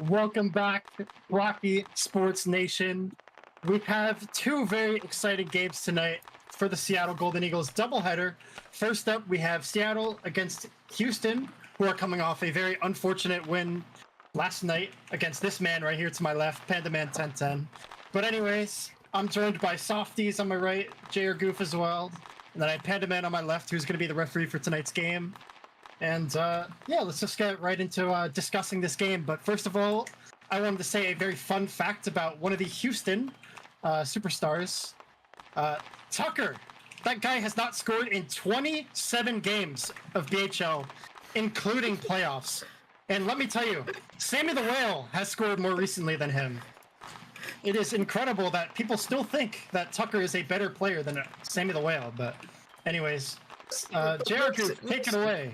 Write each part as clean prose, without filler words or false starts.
Welcome back, Blockey Sports Nation. We have two very exciting games tonight for the Seattle Golden Eagles doubleheader. First up, we have Seattle against Houston, who are coming off a very unfortunate win last night against this man right here to my left, Panda Man 1010. But anyways, I'm joined by Softies on my right, ohLuvv as well. And then I have Panda Man on my left, who's going to be the referee for tonight's game. And yeah, let's just get right into discussing this game. But first of all, I wanted to say a very fun fact about one of the Houston superstars, Tucker. That guy has not scored in 27 games of BHL, including playoffs. And let me tell you, Sammy the Whale has scored more recently than him. It is incredible that people still think that Tucker is a better player than Sammy the Whale. But anyways, ohLuvv, take it away.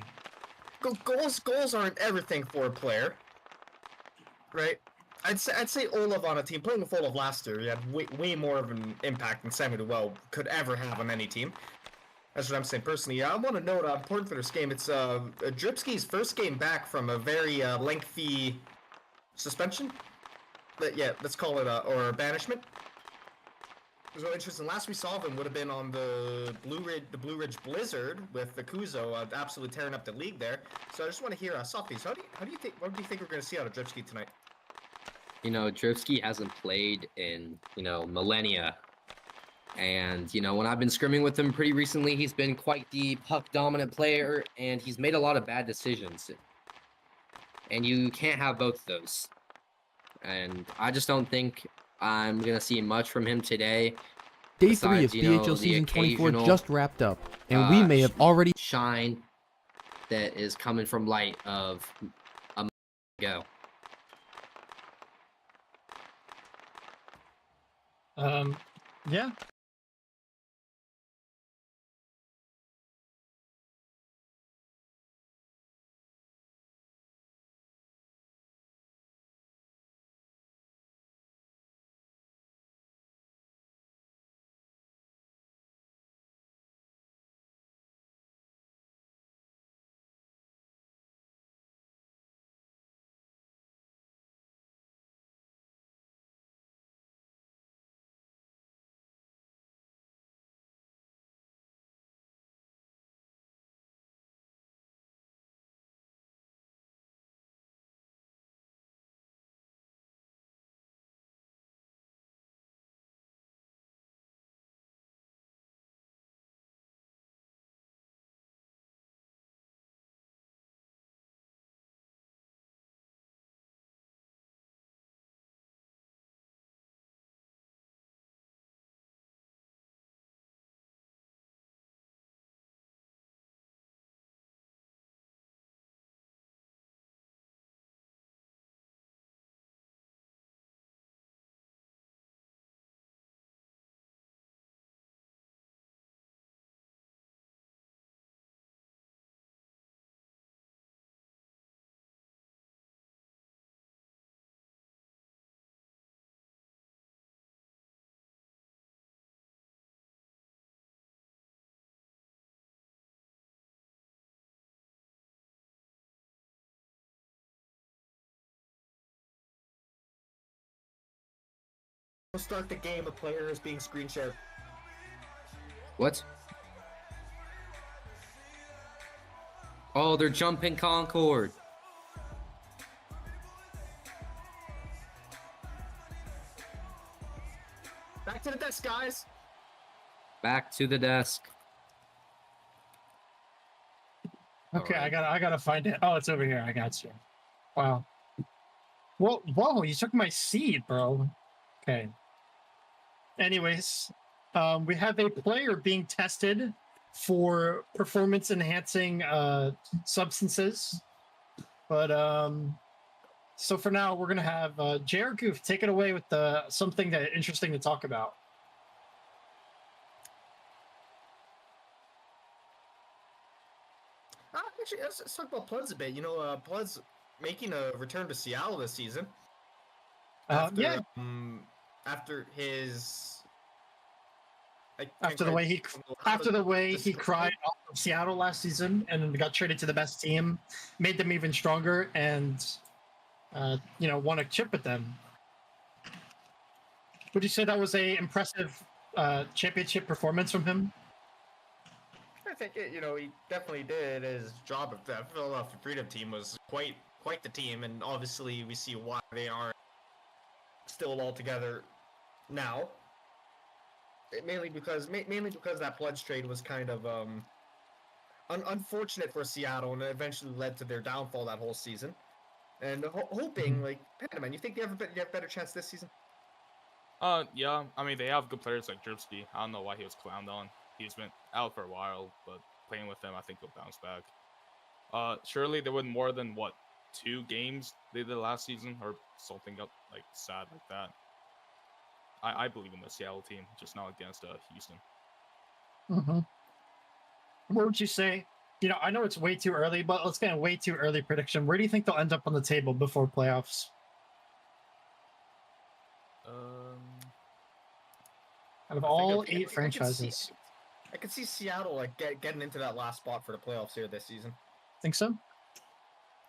Goals aren't everything for a player, right? I'd say ohLuvv on a team playing with ohLuvv last year, he had way more of an impact than Sammy the Whale could ever have on any team. That's what I'm saying personally. I want to note important for this game. It's Dripski's first game back from a very lengthy suspension. But yeah, let's call it or banishment. It was really interesting. Last we saw of him would have been on the Blue Ridge Blizzard with the Kuzo, absolutely tearing up the league there. So I just want to hear Softies. What do you think we're going to see out of Dripski tonight? You know, Dripski hasn't played in, millennia. And, when I've been scrimming with him pretty recently, he's been quite the puck-dominant player, and he's made a lot of bad decisions. And you can't have both of those. And I just don't think I'm going to see much from him today. Day 3 of BHL Season 24 just wrapped up, and we may have already shine that is coming from light of a month ago. Yeah. We'll start the game. A player is being screen shared. What? Oh, they're jumping Concord. Back to the desk, guys. Back to the desk. Okay, Right. I gotta find it. Oh, it's over here. I got you. Wow. Well, whoa, you took my seat, bro. Okay. Anyways, we have a player being tested for performance-enhancing substances. But so for now, we're gonna have ohLuvv take it away with something that interesting to talk about. Actually, let's talk about Pluds a bit. Pluds making a return to Seattle this season. Yeah. After his After the way he cried off of Seattle last season and got traded to the best team, made them even stronger, and won a chip with them. Would you say that was a impressive championship performance from him? I think he definitely did his job. Of that Philadelphia Freedom team was quite the team, and obviously we see why they aren't still all together now. Mainly because that pledge trade was kind of unfortunate for Seattle, and it eventually led to their downfall that whole season. And hoping, like, Panaman, you think you have a better chance this season? Yeah. I mean, they have good players like Dripsky. I don't know why he was clowned on. He's been out for a while, but playing with him, I think he'll bounce back. Surely they win more than, 2 games they did last season, or something like sad like that. I believe in the Seattle team, just not against Houston. Mm-hmm. What would you say? I know it's way too early, but let's get a way too early prediction. Where do you think they'll end up on the table before playoffs? Out of all 8 franchises. I could see Seattle like getting into that last spot for the playoffs here this season. Think so?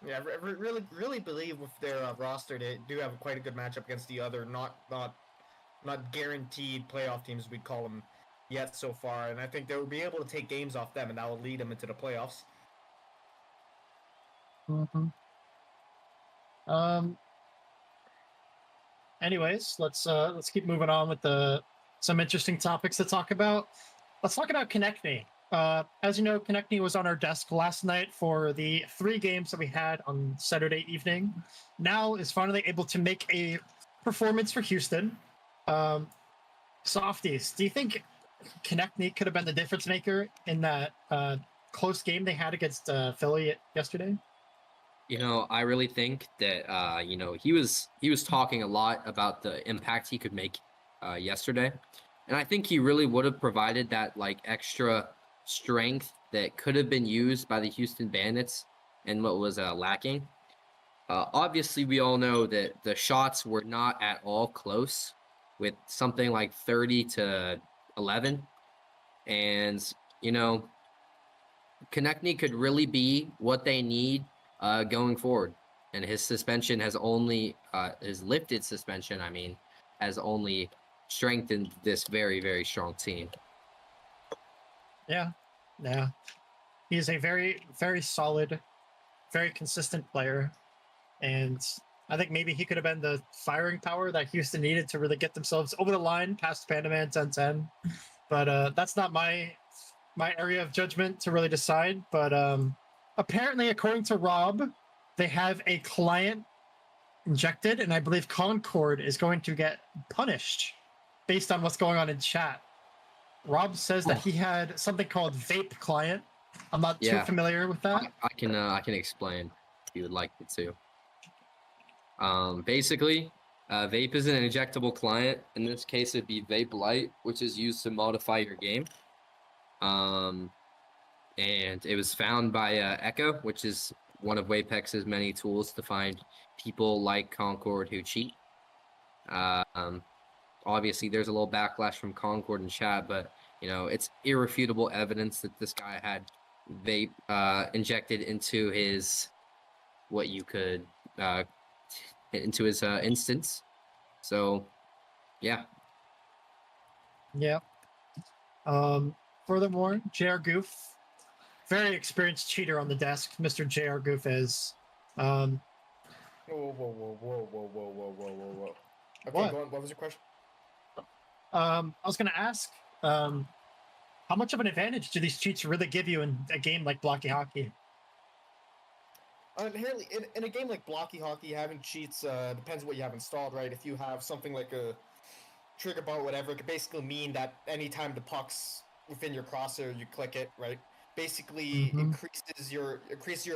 Yeah, I really believe with their roster, they do have quite a good matchup against the other not guaranteed playoff teams, we'd call them, yet so far. And I think they will be able to take games off them, and that will lead them into the playoffs. Mm-hmm. Anyways, let's keep moving on with some interesting topics to talk about. Let's talk about Konechny. As you know, Konechny was on our desk last night for the 3 games that we had on Saturday evening. Now is finally able to make a performance for Houston. Softies, do you think Konechny could have been the difference maker in that close game they had against Philly yesterday? I really think that he was talking a lot about the impact he could make yesterday, and I think he really would have provided that extra strength that could have been used by the Houston Bandits and what was lacking. Obviously, we all know that the shots were not at all close, with something like 30-11, and Konechny could really be what they need going forward. And his suspension has only his lifted suspension, has only strengthened this very, very strong team. Yeah. He's a very, very solid, very consistent player. And I think maybe he could have been the firing power that Houston needed to really get themselves over the line past Panaman 10-10. But that's not my area of judgment to really decide. But apparently, according to Rob, they have a client injected, and I believe Concord is going to get punished based on what's going on in chat. Rob says that he had something called vape client. I'm not too familiar with that. I can explain if you would like me to. Basically, vape is an injectable client. In this case, it'd be Vape Light, which is used to modify your game. And it was found by Echo, which is one of Wapex's many tools to find people like Concord who cheat. Obviously, there's a little backlash from Concord in chat, but it's irrefutable evidence that this guy had vape injected into his instance. So, yeah. Yeah. Furthermore, JR Goof, very experienced cheater on the desk, Mr. JR Goof is. Whoa. Okay, What? go on. What was your question? I was going to ask, how much of an advantage do these cheats really give you in a game like Blockey Hockey? Inherently, in a game like Blockey Hockey, having cheats depends what you have installed, right? If you have something like a trigger bar or whatever, it could basically mean that anytime the puck's within your crosshair, you click it, right? Basically increases your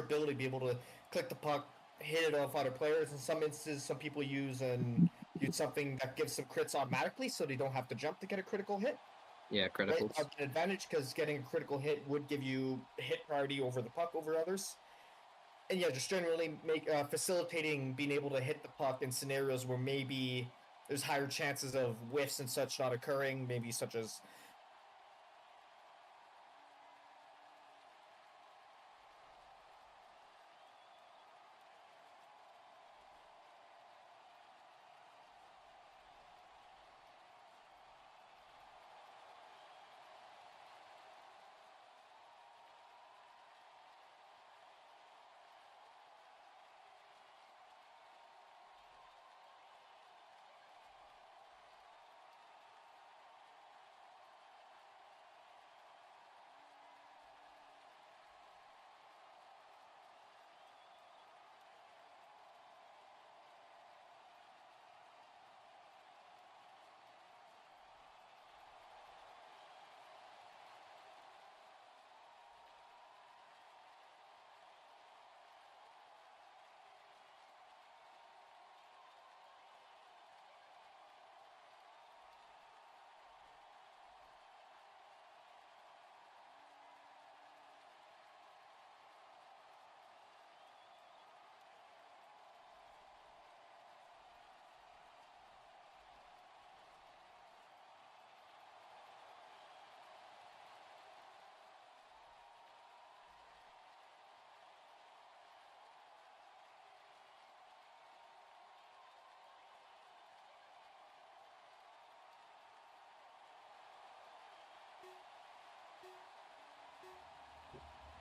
ability to be able to click the puck, hit it off other players. In some instances, some people use something that gives some crits automatically, so they don't have to jump to get a critical hit. Yeah, criticals. Right? An advantage because getting a critical hit would give you hit priority over the puck over others. And yeah, just generally facilitating being able to hit the puck in scenarios where maybe there's higher chances of whiffs and such not occurring, maybe such as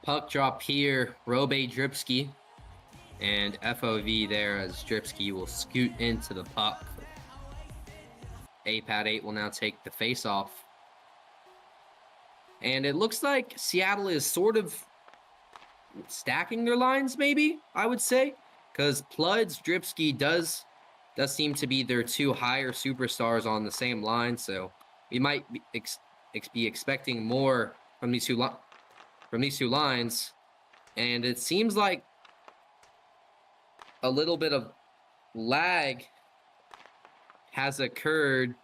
Puck drop here, Robe Dripski. And FOV there as Dripski will scoot into the puck. Pad 8 will now take the face-off. And it looks like Seattle is sort of stacking their lines, maybe, I would say. Because Pluds, Dripski does seem to be their two higher superstars on the same line. So we might be expecting more from these two lines. And it seems like a little bit of lag has occurred.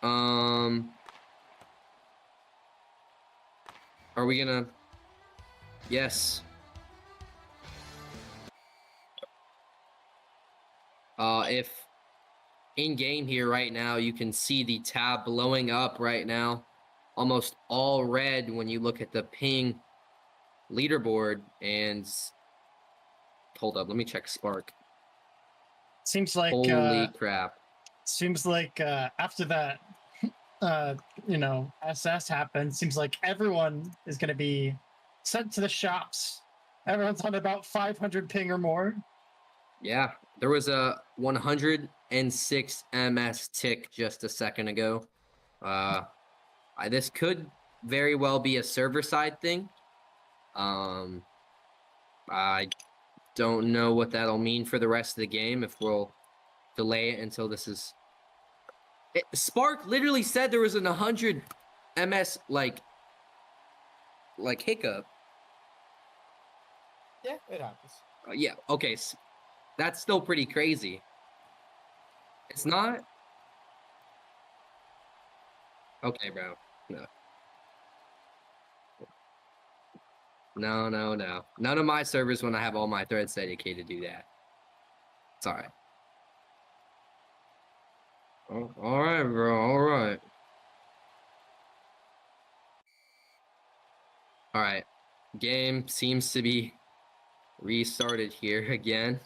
Are we gonna? Yes. If in game here right now, you can see the tab blowing up right now, almost all red when you look at the ping leaderboard. And hold up, let me check Spark. Seems like holy crap. Seems like after that, SS happened. Seems like everyone is going to be sent to the shops. Everyone's on about 500 ping or more. Yeah, there was a 106 MS tick just a second ago. This could very well be a server side thing. I don't know what that'll mean for the rest of the game if we'll delay it until this is... Spark literally said there was an 100 MS like hiccup. Yeah, it happens. Yeah, okay. That's still pretty crazy. It's not? Okay, bro. No. None of my servers when I have all my threads dedicated do that. It's alright. Oh, alright, bro. Alright. Alright. Game seems to be restarted here again.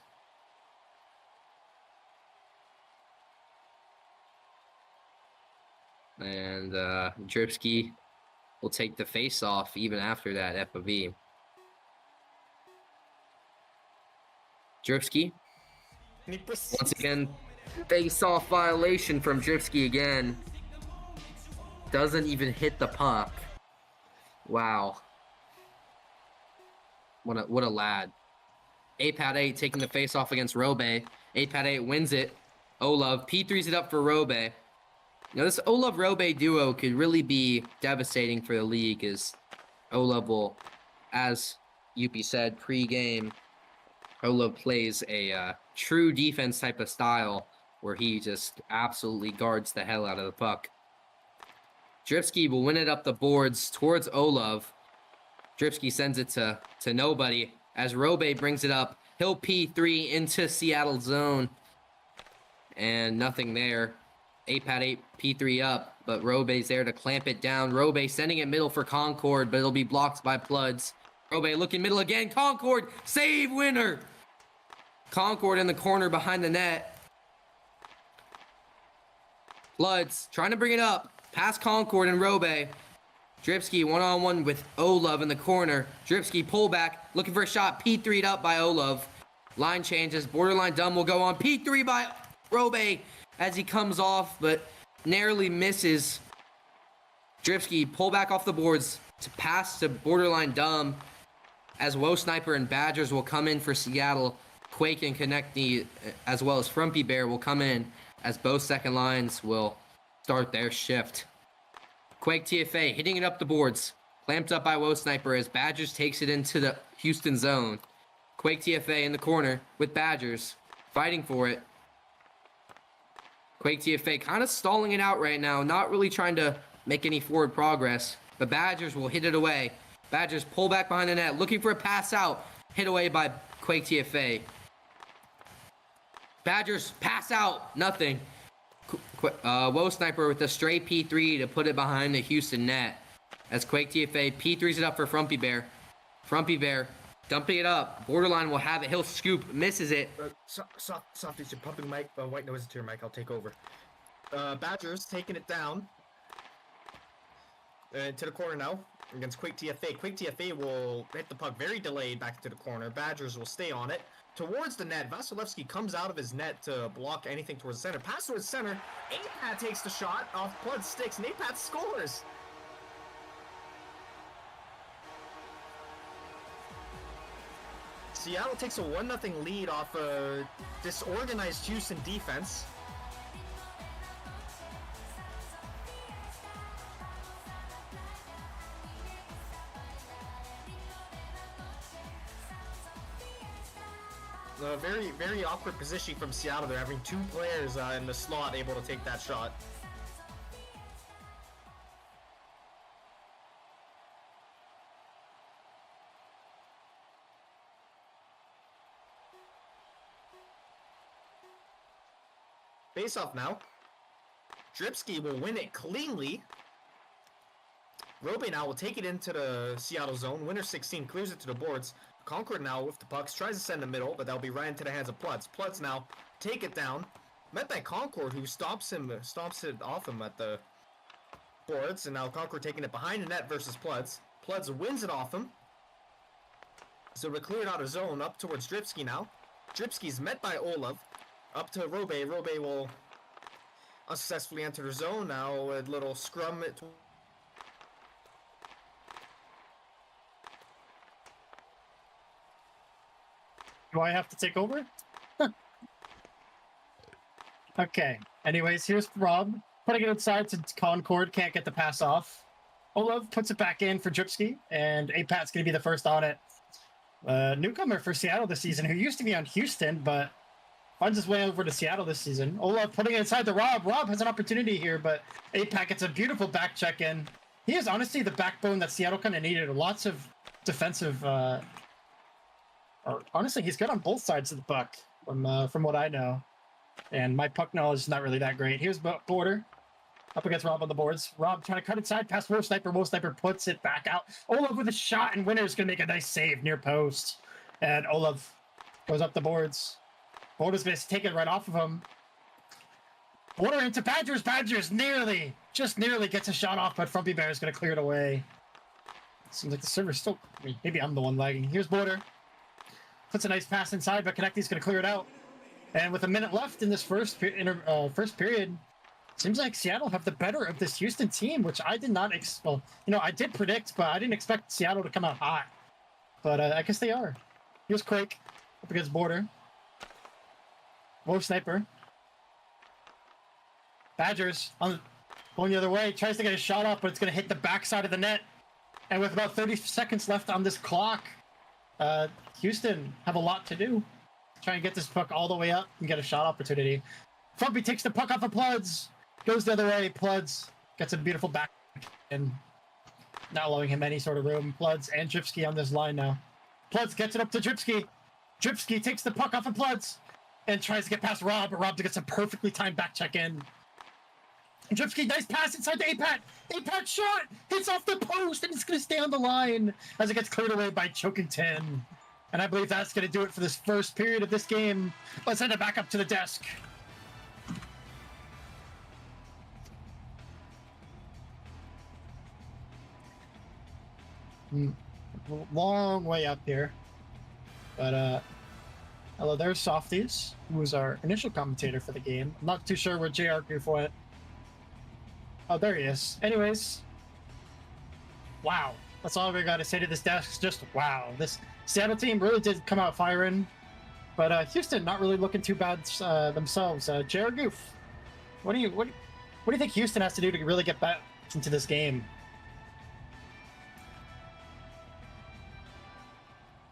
And Dripski will take the face off even after that FOV. Dripski. Once again, face off violation from Dripski again. Doesn't even hit the puck. Wow. What a lad. Pad 8 taking the face off against Robe. Pad 8 wins it. ohLuvv P3s it up for Robe. Now, this ohLuvv-Robe duo could really be devastating for the league, as ohLuvv will, as Youppi said pre-game, ohLuvv plays a true defense type of style where he just absolutely guards the hell out of the puck. Dripski will win it up the boards towards ohLuvv. Dripski sends it to nobody as Robe brings it up. He'll P3 into Seattle zone. And nothing there. Pad 8 P3 up, but Robe's there to clamp it down. Robe sending it middle for Concord, but it'll be blocked by Pluds. Robe looking middle again. Concord, save winner! Concord in the corner behind the net. Pluds trying to bring it up. Past Concord and Robe. Dripski one-on-one with ohLuvv in the corner. Dripski pullback, looking for a shot. P3'd up by ohLuvv. Line changes. Borderline dumb will go on. P3 by Robe as he comes off, but narrowly misses. Dripski pull back off the boards to pass to borderline dumb as Woe Sniper and Badgers will come in for Seattle. Quake and Connecty as well as Frumpy Bear will come in as both second lines will start their shift. Quake TFA hitting it up the boards. Clamped up by Woe Sniper as Badgers takes it into the Houston zone. Quake TFA in the corner with Badgers fighting for it. Quake TFA kind of stalling it out right now, not really trying to make any forward progress. But Badgers will hit it away. Badgers pull back behind the net, looking for a pass out. Hit away by Quake TFA. Badgers pass out, nothing. Woe Sniper with a straight P3 to put it behind the Houston net. As Quake TFA P3s it up for Frumpy Bear. Frumpy Bear dumping it up. Borderline will have it. He'll scoop. Misses it. Softies, you're pumping mic. White noise to your mic. I'll take over. Badgers taking it down. To the corner now. against Quick TFA. Quick TFA will hit the puck very delayed back into the corner. Badgers will stay on it. Towards the net, Vasilevsky comes out of his net to block anything towards the center. Pass towards center. Apat takes the shot off Blood sticks, and Apat scores. Seattle takes a 1-0 lead off a disorganized Houston defense. A very, very awkward positioning from Seattle. They're having two players in the slot able to take that shot. Face off now. Dripsky will win it cleanly. Robe now will take it into the Seattle zone. Winner 16 clears it to the boards. Concord now with the pucks, tries to send the middle, but that'll be right into the hands of Plutz. Plutz now take it down. Met by Concord, who stomps it off him at the boards, and now Concord taking it behind the net versus Plutz. Plutz wins it off him. So we're cleared out of zone up towards Dripsky now. Dripsky's met by ohLuvv. Up to Robe. Robe will unsuccessfully enter the zone. Now a little scrum. Do I have to take over? Okay. Anyways, here's Rob. Putting it inside to Concord. Can't get the pass off. ohLuvv puts it back in for Dripsky, and Apat's going to be the first on it. Newcomer for Seattle this season, who used to be on Houston, but finds his way over to Seattle this season. ohLuvv putting it inside to Rob. Rob has an opportunity here, but Apat gets a beautiful back check in. He is honestly the backbone that Seattle kind of needed. Lots of defensive... honestly, he's good on both sides of the puck, from what I know. And my puck knowledge is not really that great. Here's Border up against Rob on the boards. Rob trying to cut inside past Wolf Sniper. Wolf Sniper puts it back out. ohLuvv with a shot, and Winner is going to make a nice save near post. And ohLuvv goes up the boards. Border's going to take it right off of him. Border into Badgers. Badgers just nearly gets a shot off, but Frumpy Bear is going to clear it away. Seems like the server's still... I mean, maybe I'm the one lagging. Here's Border. Puts a nice pass inside, but Konecny's going to clear it out. And with a minute left in this first period, seems like Seattle have the better of this Houston team, which I did not well, I did predict, but I didn't expect Seattle to come out hot. But I guess they are. Here's Quake up against Border. Wolf Sniper. Badgers going the other way. Tries to get a shot off, but it's going to hit the backside of the net. And with about 30 seconds left on this clock, Houston have a lot to do. Try and get this puck all the way up and get a shot opportunity. Frumpy takes the puck off of Pludz. Goes the other way. Pludz gets a beautiful back and not allowing him any sort of room. Pludz and Dripsky on this line now. Pludz gets it up to Dripsky. Dripsky takes the puck off of Pludz and tries to get past Rob, but Rob gets a perfectly timed back check in. Dripsky, nice pass inside to Apat. Apat shot hits off the post, and it's going to stay on the line as it gets cleared away by Choking10. And I believe that's going to do it for this first period of this game. Let's send it back up to the desk. Long way up here. But, hello there, Softies, who was our initial commentator for the game. I'm not too sure where JR Goof went. Oh, there he is. Anyways. Wow. That's all we got to say to this desk. Just wow. This Seattle team really did come out firing. But Houston not really looking too bad themselves. JR Goof, what do you think Houston has to do to really get back into this game?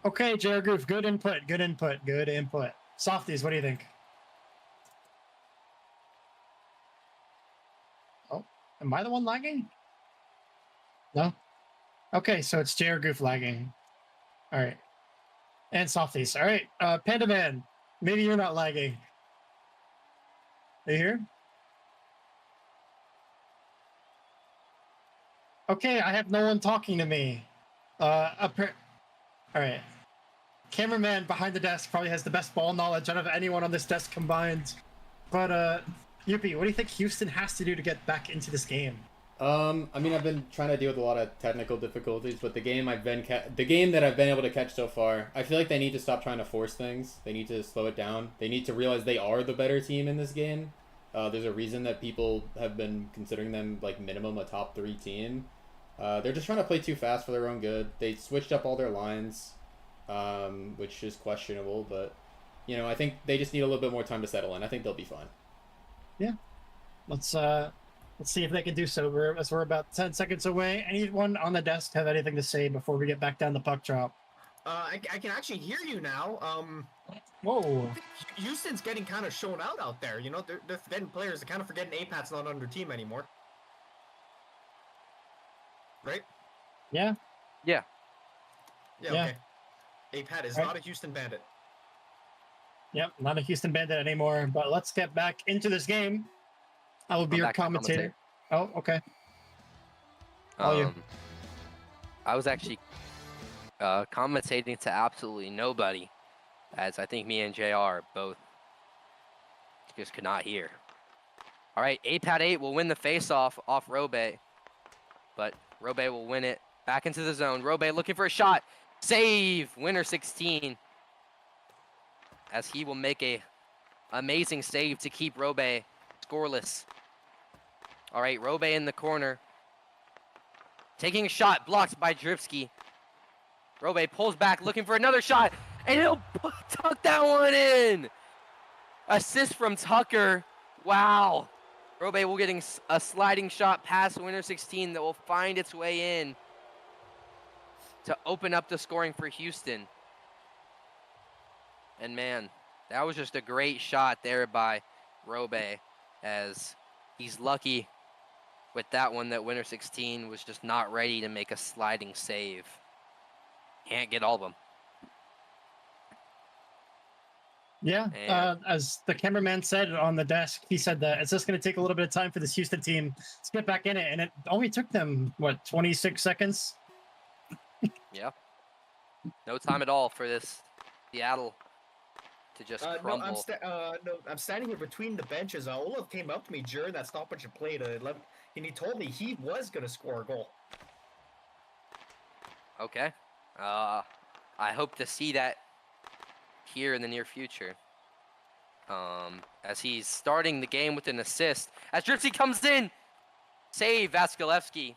Okay, JR Goof, good input. Softies, what do you think? Oh, am I the one lagging? No? Okay, so it's JR Goof lagging. All right. And Softies. All right, Panda Man, maybe you're not lagging. Are you here? Okay, I have no one talking to me. All right. Cameraman behind the desk probably has the best ball knowledge out of anyone on this desk combined. But, Youppi, what do you think Houston has to do to get back into this game? I mean, I've been trying to deal with a lot of technical difficulties, but the game the game that I've been able to catch so far, I feel like they need to stop trying to force things. They need to slow it down. They need to realize they are the better team in this game. There's a reason that people have been considering them like minimum a top 3 team. They're just trying to play too fast for their own good. They switched up all their lines, which is questionable, but you know, I think they just need a little bit more time to settle in. I think they'll be fine. Yeah. Let's see if they can do so. We're about 10 seconds away. Anyone on the desk have anything to say before we get back down the puck drop? I can actually hear you now. Whoa. Houston's getting kind of shown out there. You know, they're forgetting players. They're kind of forgetting APAT's not on their team anymore. Right? Yeah. Yeah, Yeah. okay. APAT is not a Houston Bandit. Yep, not a Houston Bandit anymore. But let's get back into this game. I will be your commentator. Oh, okay. I was actually commentating to absolutely nobody, as I think me and JR both just could not hear. All right, APAT 8 will win the face-off off Robe, but Robe will win it back into the zone. Robe looking for a shot. Save, winner 16, as he will make a amazing save to keep Robe scoreless. All right, Robe in the corner. Taking a shot, blocked by Dripsky. Robe pulls back, looking for another shot, and he'll tuck that one in. Assist from Tucker. Wow. Robe will getting a sliding shot past winner 16 that will find its way in to open up the scoring for Houston. And man, that was just a great shot there by Robe, as he's lucky with that one that winner 16 was just not ready to make a sliding save. Can't get all of them. Yeah, as the cameraman said on the desk, he said that it's just going to take a little bit of time for this Houston team to get back in it, and it only took them, what, 26 seconds? Yeah. No time at all for this Seattle to just crumble. I'm standing here between the benches. ohLuvv came up to me during that stoppage of play and he told me he was going to score a goal. Okay. I hope to see that here in the near future. As he's starting the game with an assist. As Dripsy comes in, save Vasilevsky.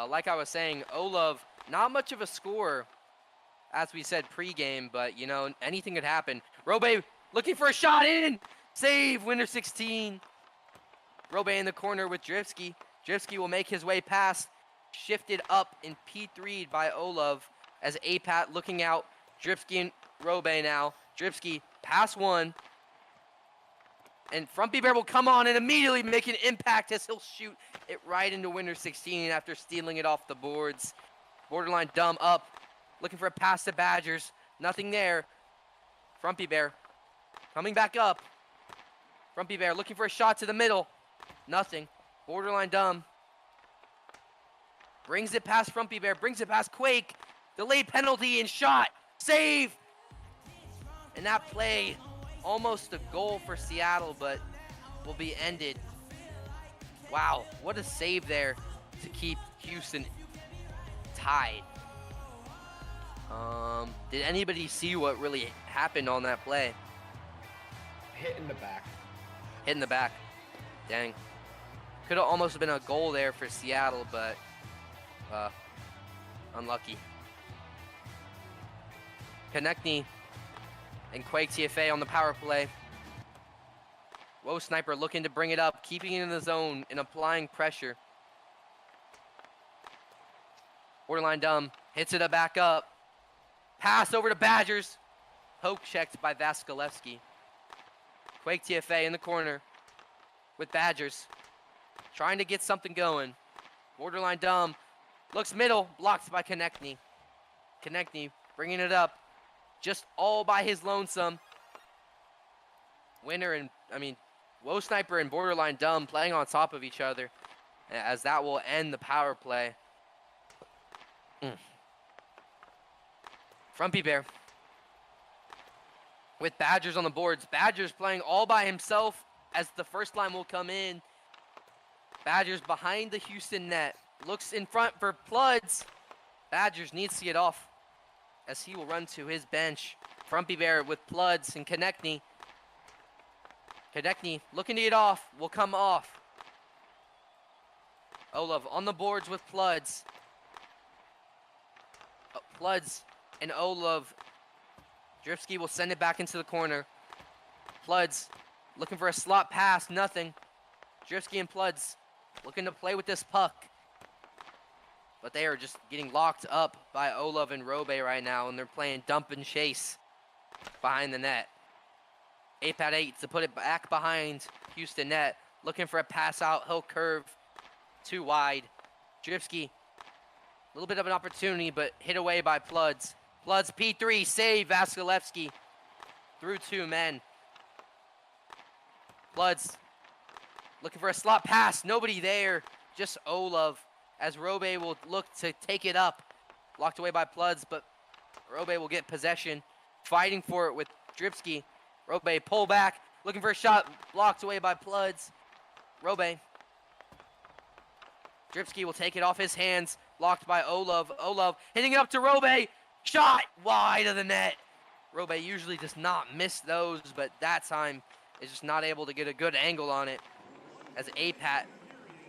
Like I was saying, ohLuvv, not much of a scorer, as we said pregame, but you know, anything could happen. Robe looking for a shot in, save, winner 16. Robe in the corner with Dripsky. Dripsky will make his way past, shifted up in P3 by ohLuvv, as APAT looking out. Dripsky and Robe now. Dripsky, pass one. And Frumpy Bear will come on and immediately make an impact as he'll shoot it right into winner 16 after stealing it off the boards. Borderline dumb up. Looking for a pass to Badgers. Nothing there. Frumpy Bear coming back up. Frumpy Bear looking for a shot to the middle. Nothing. Borderline dumb. Brings it past Frumpy Bear. Brings it past Quake. Delayed penalty and shot. Save. And that play, almost a goal for Seattle, but will be ended. Wow, what a save there to keep Houston tied. Did anybody see what really happened on that play? Hit in the back. Hit in the back. Dang. Could have almost been a goal there for Seattle, but unlucky. Konechny and Quake TFA on the power play. Whoa, Sniper looking to bring it up, keeping it in the zone and applying pressure. Borderline dumb, hits it back up. Pass over to Badgers. Poke checked by Vasilevsky. Quake TFA in the corner with Badgers. Trying to get something going. Borderline dumb. Looks middle, blocked by Konechny. Konechny bringing it up. Just all by his lonesome. Whoa Sniper and Borderline Dumb playing on top of each other, as that will end the power play. Frumpy Bear with Badgers on the boards. Badgers playing all by himself as the first line will come in. Badgers behind the Houston net. Looks in front for Pludds. Badgers needs to get off as he will run to his bench. Frumpy Bear with Pludds and Konechny. Konechny looking to get off. Will come off. ohLuvv on the boards with Pludds. Pludds and ohLuvv. Drifsky will send it back into the corner. Pludds looking for a slot pass. Nothing. Drifsky and Pludds looking to play with this puck. But they are just getting locked up by ohLuvv and Robe right now, and they're playing dump and chase behind the net. 8x8 to put it back behind Houston net. Looking for a pass out. He'll curve too wide. Drifsky, a little bit of an opportunity, but hit away by Pludds. Pludds P3, save Vasilevsky through 2 men. Pludds looking for a slot pass. Nobody there. Just ohLuvv as Robe will look to take it up. Blocked away by Pludds, but Robe will get possession. Fighting for it with Drifsky. Robe pull back. Looking for a shot. Blocked away by Pludds. Robe. Drifsky will take it off his hands. Blocked by ohLuvv. ohLuvv hitting it up to Robe. Shot wide of the net. Robe usually does not miss those, but that time is just not able to get a good angle on it. As APAT.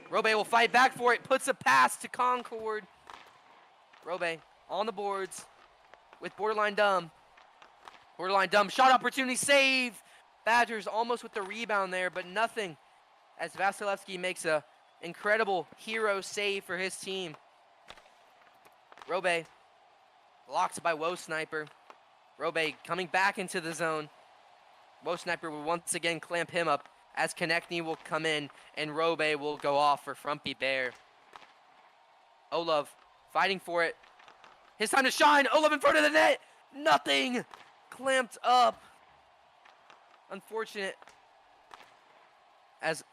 Robe will fight back for it. Puts a pass to Concord. Robe on the boards with Borderline Dumb. Borderline Dumb shot opportunity, save. Badgers almost with the rebound there, but nothing. As Vasilevsky makes a incredible hero save for his team. Robe blocked by Woe Sniper. Robe coming back into the zone. Woe Sniper will once again clamp him up as Konechny will come in and Robe will go off for Frumpy Bear. ohLuvv fighting for it. His time to shine. ohLuvv in front of the net. Nothing. Clamped up. Unfortunate. As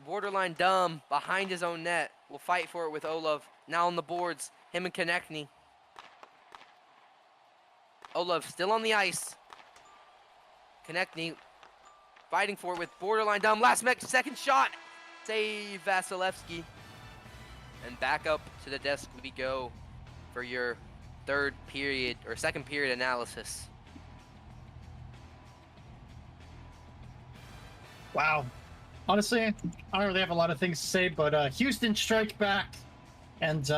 Borderline Dumb behind his own net will fight for it with ohLuvv. Now on the boards. Him and Konechny. ohLuvv still on the ice. Konechny fighting for it with Borderline Dumb. Last second shot. Save Vasilevsky. And back up to the desk we go for your second period analysis. Wow. Honestly, I don't really have a lot of things to say, but Houston strike back. And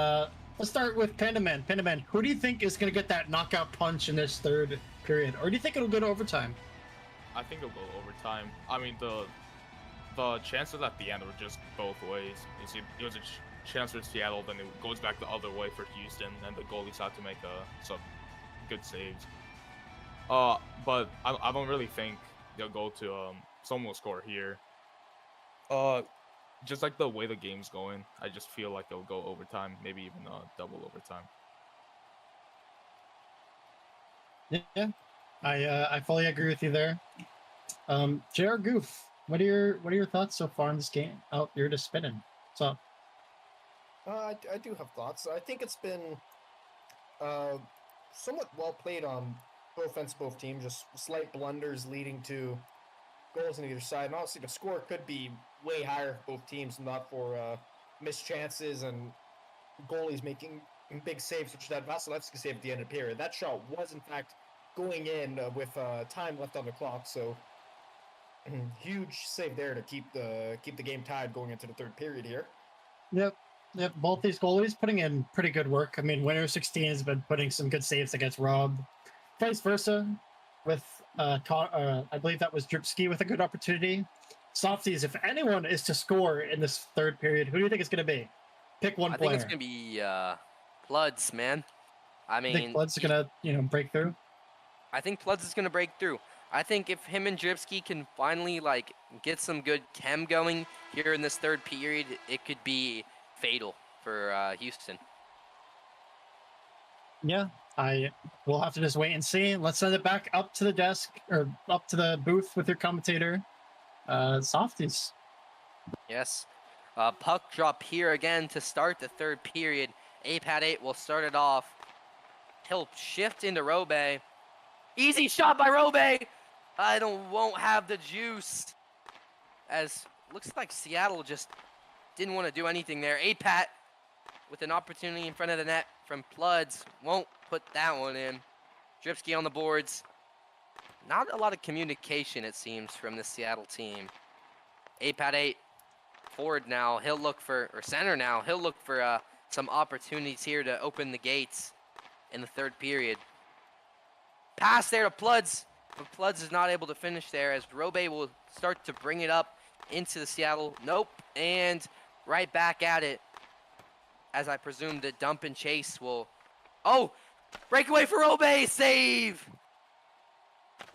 let's start with Pandaman. Pandaman, who do you think is going to get that knockout punch in this third period? Or do you think it'll go to overtime? I think it'll go overtime. I mean, the chances at the end were just both ways. It was a chance for Seattle, then it goes back the other way for Houston, and the goalies had to make some good saves. But I don't really think they'll go to someone will score here. Just like the way the game's going, I just feel like it'll go overtime, maybe even double overtime. Yeah, I fully agree with you there. JR Goof, what are your thoughts so far in this game? Oh, you're just spinning. What's up? I do have thoughts. I think it's been somewhat well played on both ends, both teams. Just slight blunders leading to goals on either side. And honestly, the score could be way higher for both teams, not for missed chances and goalies making big saves, which that Vasilevsky save at the end of the period. That shot was, in fact, going in with time left on the clock. So huge save there to keep the game tied going into the third period here. Yep. Both these goalies putting in pretty good work. I mean, Winner 16 has been putting some good saves against Rob. Vice versa, with I believe that was Dripsky with a good opportunity. Softies, if anyone is to score in this third period, who do you think it's going to be? Pick one player. I think it's going to be Pludds, man. I mean, think Pludds is going to break through? I think Pludds is going to break through. I think if him and Dripsky can finally get some good chem going here in this third period, it could be fatal for Houston. Yeah, we'll have to just wait and see. Let's send it back up to the desk or up to the booth with your commentator, Softies. Yes. Puck drop here again to start the third period. APAT8 will start it off. He'll shift into Robe. Easy shot by Robe. Won't have the juice. As looks like Seattle just didn't want to do anything there. Pat with an opportunity in front of the net from Pludz. Won't put that one in. Dripsky on the boards. Not a lot of communication, it seems, from the Seattle team. Pat 8 forward now. He'll look for, or center now. He'll look for some opportunities here to open the gates in the third period. Pass there to Pludz, but Pludz is not able to finish there as Robe will start to bring it up into the Seattle. Nope, and right back at it, as I presume the dump and chase will... Oh, breakaway for Robe, save!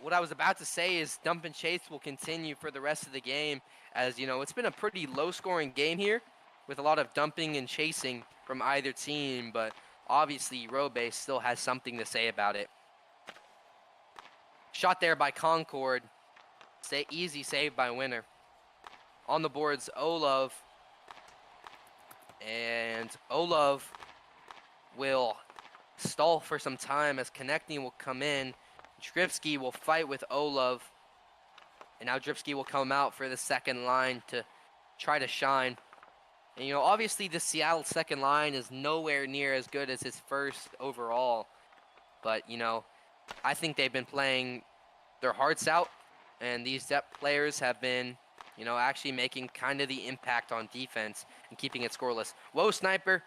What I was about to say is dump and chase will continue for the rest of the game, as, you know, it's been a pretty low-scoring game here with a lot of dumping and chasing from either team, but obviously Robe still has something to say about it. Shot there by Concord. Easy save by Winner. On the boards, ohLuvv. And ohLuvv will stall for some time as Konechny will come in. Dripsky will fight with ohLuvv. And now Dripsky will come out for the second line to try to shine. And, you know, obviously the Seattle second line is nowhere near as good as his first overall. But, you know, I think they've been playing their hearts out. And these depth players have been, you know, actually making kind of the impact on defense and keeping it scoreless. Whoa, Sniper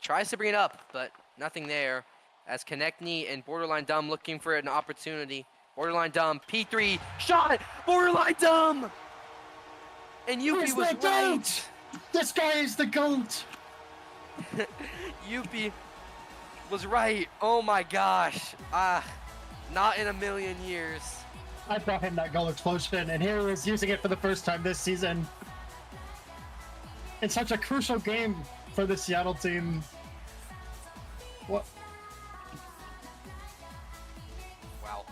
tries to bring it up, but nothing there. As Konechny and Borderline Dumb looking for an opportunity. Borderline Dumb, P3, shot! Borderline Dumb! And Youppi was right. This guy is the GOAT! Youppi was right. Oh my gosh. Not in a million years. I brought him that goal explosion, and here he is using it for the first time this season. It's such a crucial game for the Seattle team. What? Wow.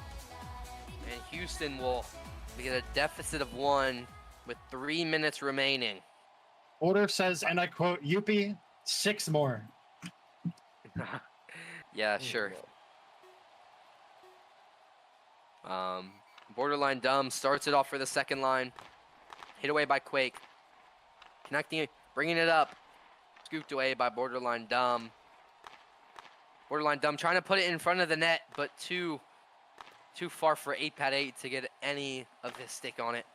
And Houston will be at a deficit of 1 with 3 minutes remaining. Order says, and I quote, Youppi, 6 more. Yeah, sure. Borderline Dumb starts it off for the second line. Hit away by Quake. Connecting, bringing it up. Scooped away by Borderline Dumb. Borderline Dumb trying to put it in front of the net, but too far for Pat 8 to get any of his stick on it.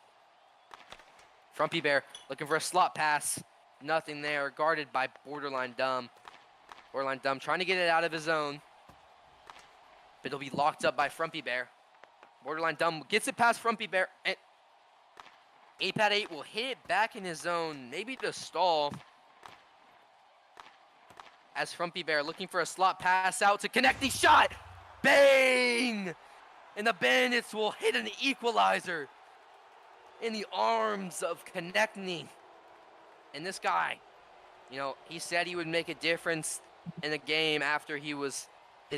Frumpy Bear looking for a slot pass. Nothing there. Guarded by Borderline Dumb. Borderline Dumb trying to get it out of his zone. But it'll be locked up by Frumpy Bear. Borderline Dumb gets it past Frumpy Bear. And Pat 8 will hit it back in his zone. Maybe to stall. As Frumpy Bear looking for a slot pass out to connect the shot. Bang! And the Bandits will hit an equalizer in the arms of Konechny. And this guy, you know, he said he would make a difference in the game after his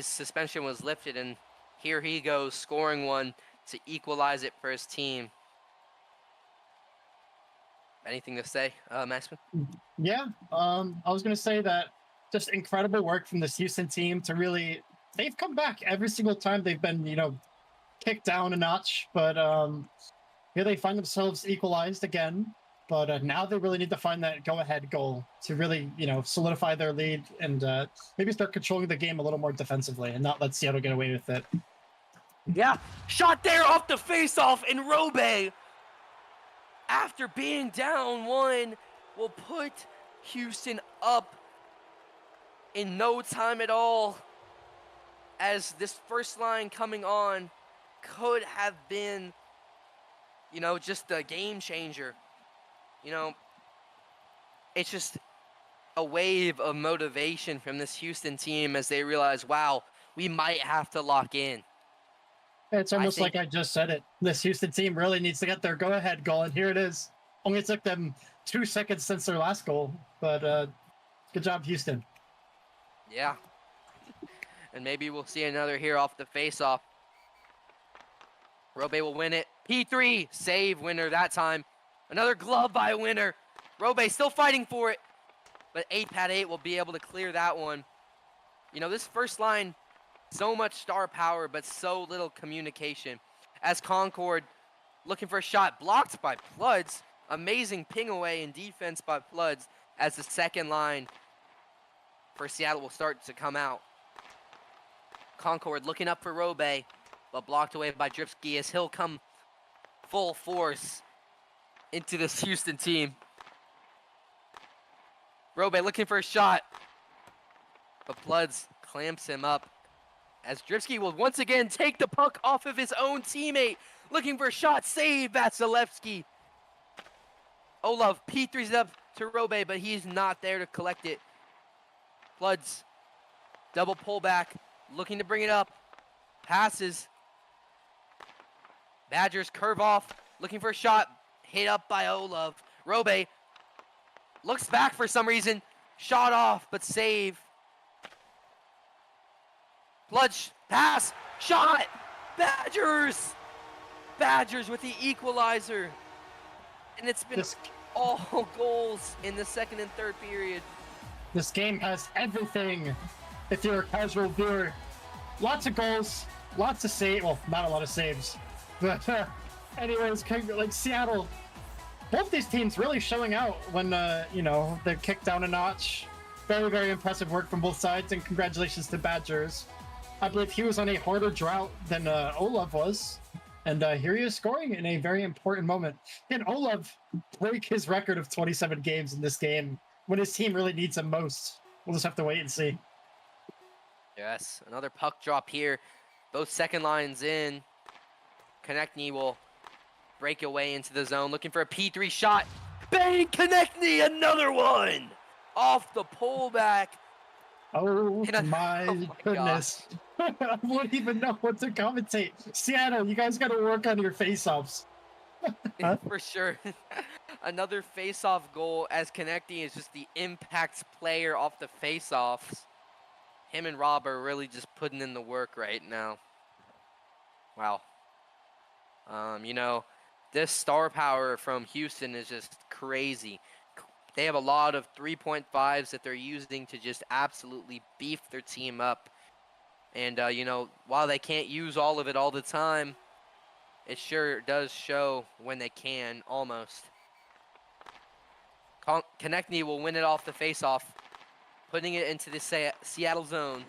suspension was lifted, and here he goes scoring one to equalize it for his team. Anything to say, Maxman? Yeah, I was going to say that just incredible work from this Houston team to really, they've come back every single time they've been, you know, kicked down a notch, but here they find themselves equalized again. But now they really need to find that go-ahead goal to really, you know, solidify their lead and maybe start controlling the game a little more defensively and not let Seattle get away with it. Yeah, shot there off the face-off, and Robe, after being down 1, will put Houston up in no time at all, as this first line coming on could have been, you know, just a game changer. You know, it's just a wave of motivation from this Houston team as they realize, wow, we might have to lock in. It's almost like I just said it. This Houston team really needs to get their go-ahead goal, and here it is. Only took them 2 seconds since their last goal, but good job, Houston. Yeah. And maybe we'll see another here off the face-off. Robe will win it. P3, save Winner that time. Another glove by Winner. Robe still fighting for it. But Pat 8 will be able to clear that one. You know, this first line, so much star power, but so little communication. As Concord looking for a shot, blocked by Pludz. Amazing ping away in defense by Floods as the second line for Seattle will start to come out. Concord looking up for Robe, but blocked away by Dripsky as he'll come full force into this Houston team. Robe looking for a shot, but Floods clamps him up as Dripsky will once again take the puck off of his own teammate. Looking for a shot, save Vasilevsky. ohLuvv P3's it up to Robe, but he's not there to collect it. Floods, double pullback, looking to bring it up. Passes. Badgers curve off, looking for a shot. Hit up by ohLuvv. Robe looks back for some reason. Shot off, but save. Floods, pass, shot. Badgers! Badgers with the equalizer. And it's been all goals in the second and third period. This game has everything. If you're a casual viewer, lots of goals, lots of saves. Well, not a lot of saves, but anyways, like Seattle, both these teams really showing out when they're kicked down a notch. Very, very impressive work from both sides, and congratulations to Badgers. I believe he was on a harder drought than ohLuvv was, and here he is scoring in a very important moment. Can ohLuvv break his record of 27 games in this game when his team really needs him most? We'll just have to wait and see. Yes, another puck drop here. Both second lines in. Konechny will break away into the zone, looking for a P3 shot. Bang! Konechny, another one! Off the pullback. Oh my goodness. I wouldn't even know what to commentate. Seattle, you guys got to work on your face-offs. For sure. Another face-off goal as Konechny is just the impact player off the face-offs. Him and Rob are really just putting in the work right now. Wow. This star power from Houston is just crazy. They have a lot of 3.5s that they're using to just absolutely beef their team up. And, while they can't use all of it all the time, it sure does show when they can, almost. Konechny will win it off the face-off, putting it into the Seattle zone.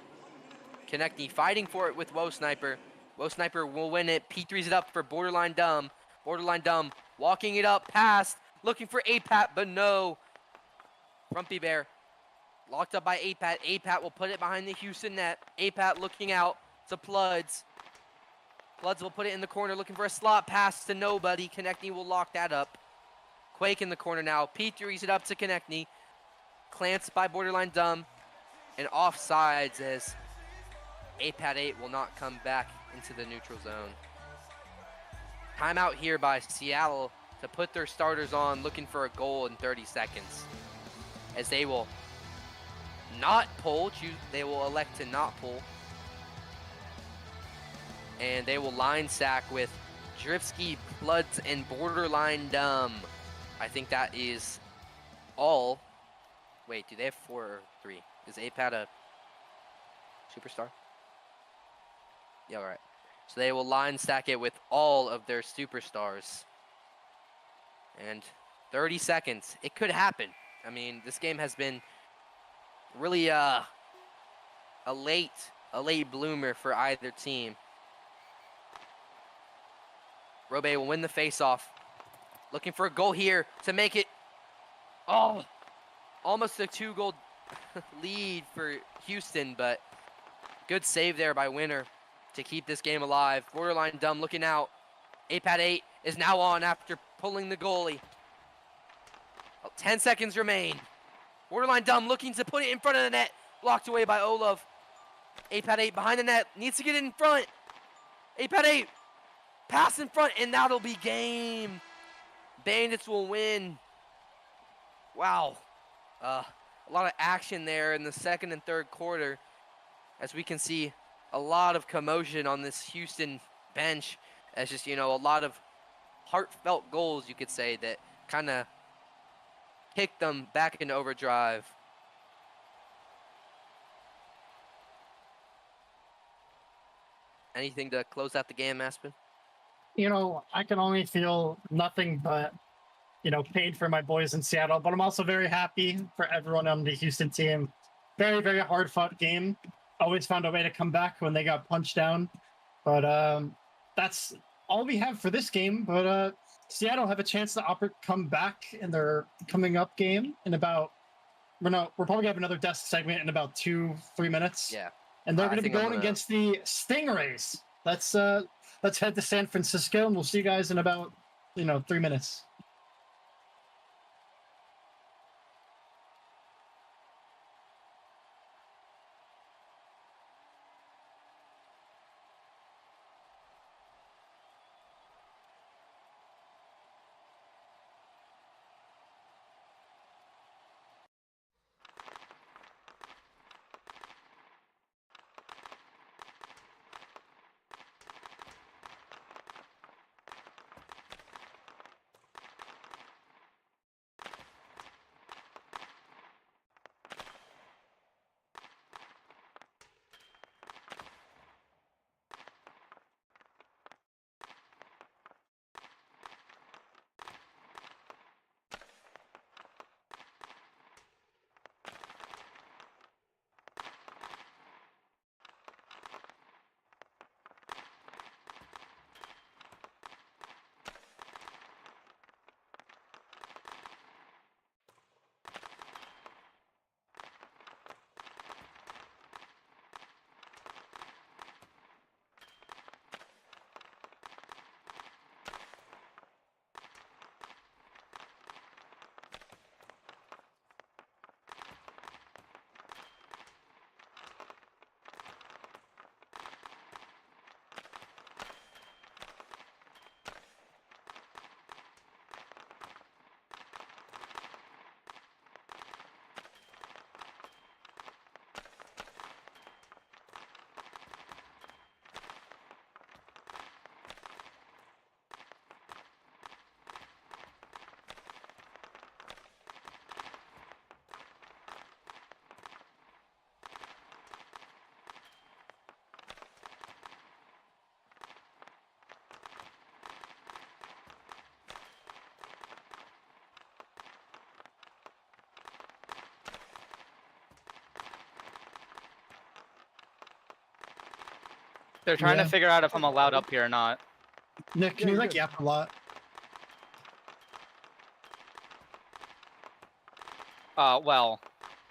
Konechny fighting for it with WoSniper. WoSniper will win it. P3's it up for Borderline Dumb. Borderline Dumb walking it up, past, looking for APAT, but no. Frumpy Bear locked up by APAT. APAT will put it behind the Houston net. APAT looking out to Floods. Floods will put it in the corner, looking for a slot pass to nobody. Konechny will lock that up. Quake in the corner now. P3's it up to Konechny. Clamps by Borderline Dumb. And offsides as APAT 8 will not come back into the neutral zone. Timeout here by Seattle to put their starters on, looking for a goal in 30 seconds. As they will not pull, they will elect to not pull. And they will line sack with Dripsky, Floods, and Borderline Dumb. I think that is all. Wait, do they have 4 or 3? Is APAT a superstar? Yeah, all right. So they will line stack it with all of their superstars. And 30 seconds. It could happen. I mean, this game has been really a late bloomer for either team. Robe will win the face-off. Looking for a goal here to make it, almost a 2-goal lead for Houston, but good save there by Winner to keep this game alive. Borderline Dumb looking out. APAT 8 is now on after pulling the goalie. 10 seconds remain. Borderline Dumb looking to put it in front of the net. Blocked away by ohLuvv. APAT 8 behind the net. Needs to get in front. APAT 8. Pass in front, and that'll be game. Bandits will win. Wow. A lot of action there in the second and third quarter. As we can see, a lot of commotion on this Houston bench. As just, a lot of heartfelt goals, you could say, that kind of kicked them back into overdrive. Anything to close out the game, Aspen? I can only feel nothing but, pain for my boys in Seattle, but I'm also very happy for everyone on the Houston team. Very, very hard fought game. Always found a way to come back when they got punched down. But that's all we have for this game. But Seattle have a chance to come back in their coming up game in about. We're probably gonna have another desk segment in about 2-3 minutes. Yeah. And they're I going to be think I'm going gonna- against the Stingrays. Let's head to San Francisco, and we'll see you guys in about 3 minutes. They're trying Yeah. to figure out if I'm allowed up here or not. Nick, can Yeah, you you're good. yap a lot? Well,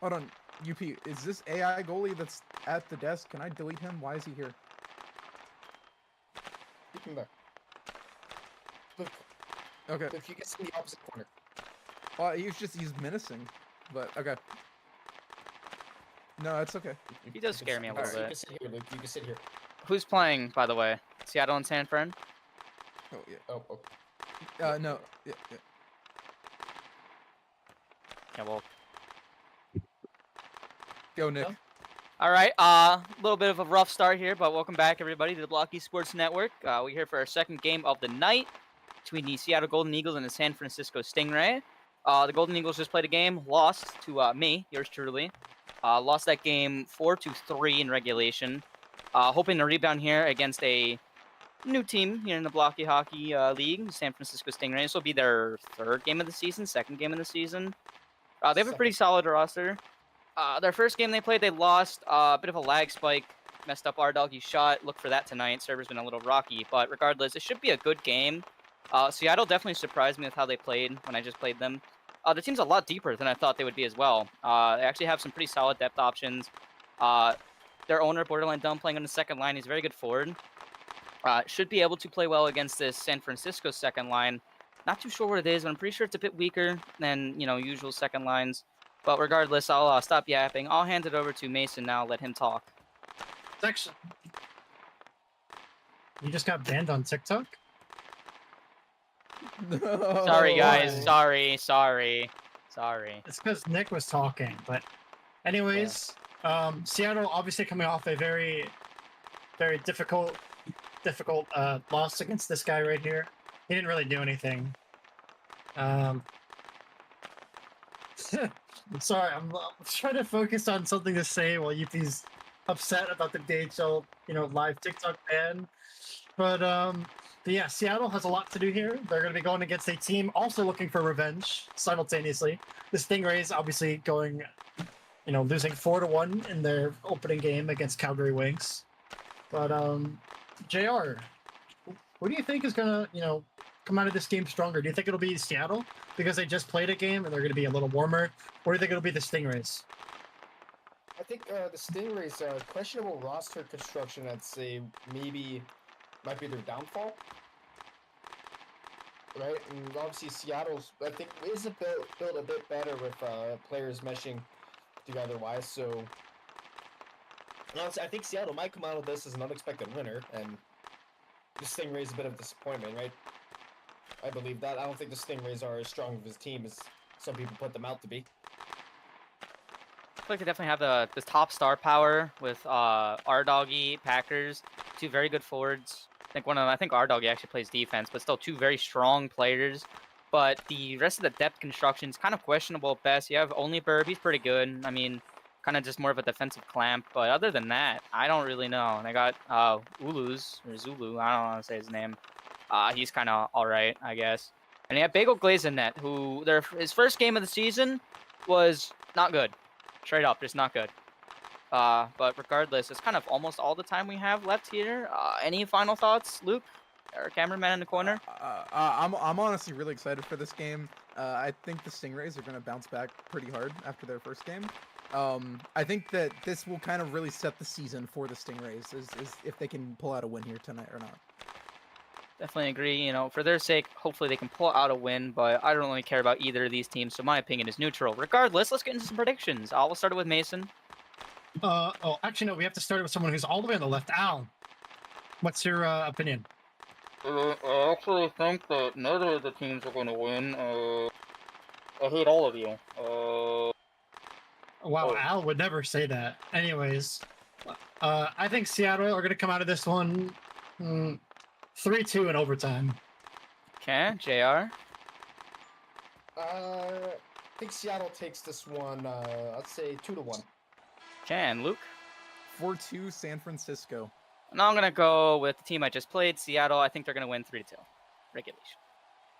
Hold on, UP. Is this AI goalie that's at the desk? Can I delete him? Why is he here? You can back. Look, Okay. look, you can see the opposite corner. Well, he's menacing, but okay. No, it's okay. he does scare me a little You can bit. sit here, Luke. You can sit here. Who's playing, by the way? Seattle and San Fran? Oh yeah. Oh. No. Yeah. Yeah, well. Go Nick. No? All right, a little bit of a rough start here, but welcome back, everybody, to the Blockey Sports Network. We're here for our second game of the night between the Seattle Golden Eagles and the San Francisco Stingray. The Golden Eagles just played a game, lost to me, yours truly. Lost that game 4-3 in regulation. Hoping to rebound here against a new team here in the Blockey Hockey League, San Francisco Stingray. This will be their third game of the season, second game of the season. They have a pretty solid roster. Their first game they played, they lost. A bit of a lag spike, messed up our doggy shot. Look for that tonight. Server's been a little rocky, but regardless, it should be a good game. Seattle definitely surprised me with how they played when I just played them. The team's a lot deeper than I thought they would be as well. They actually have some pretty solid depth options. Their owner, Borderline Dumb, playing on the second line. He's a very good forward. Should be able to play well against this San Francisco second line. Not too sure what it is, but I'm pretty sure it's a bit weaker than, usual second lines. But regardless, I'll stop yapping. I'll hand it over to Mason now. Let him talk. Section. You just got banned on TikTok? Sorry, guys. boy. Sorry. It's because Nick was talking. But anyways, Seattle obviously coming off a very, very difficult loss against this guy right here. He didn't really do anything. I'm sorry, I'm trying to focus on something to say while Youppi's upset about the BHL, live TikTok ban. But yeah, Seattle has a lot to do here. They're going to be going against a team also looking for revenge simultaneously. The Stingrays obviously going, losing 4-1 in their opening game against Calgary Wings. But JR, who do you think is going to, come out of this game stronger? Do you think it'll be Seattle because they just played a game and they're going to be a little warmer, or do you think it'll be the Stingrays? I think the Stingrays' questionable roster construction, I'd say, might be their downfall. Right? And obviously Seattle's, I think, is built a bit better with players meshing together-wise, so... And honestly, I think Seattle might come out of this as an unexpected winner, and the Stingrays a bit of a disappointment, right? I believe that. I don't think the Stingrays are as strong of a team as some people put them out to be. I feel like they definitely have the top star power with R-Doggy, Packers, two very good forwards. I think R-Doggy actually plays defense, but still two very strong players. But the rest of the depth construction is kind of questionable at best. You have ohLuvv, he's pretty good. I mean, kind of just more of a defensive clamp. But other than that, I don't really know. And I got Uluz, or Zulu, I don't know how to say his name. He's kind of all right, I guess. And you have Bagel Glaze in net, who his first game of the season was not good. Straight up, just not good. But regardless, it's kind of almost all the time we have left here. Any final thoughts, Luke, our cameraman in the corner? I'm honestly really excited for this game. I think the Stingrays are going to bounce back pretty hard after their first game. I think that this will kind of really set the season for the Stingrays, is if they can pull out a win here tonight or not. Definitely agree. For their sake, hopefully they can pull out a win, but I don't really care about either of these teams, so my opinion is neutral. Regardless, let's get into some predictions. We'll start with Mason. Actually, no, we have to start with someone who's all the way on the left. Al, what's your opinion? I actually think that neither of the teams are going to win. I hate all of you. Wow, Al would never say that. Anyways, I think Seattle are going to come out of this one 3-2 in overtime. Okay, JR. I think Seattle takes this one, I'd say 2-1. Okay, and Luke? 4-2 San Francisco. And I'm going to go with the team I just played, Seattle. I think they're going to win 3-2. Regulation.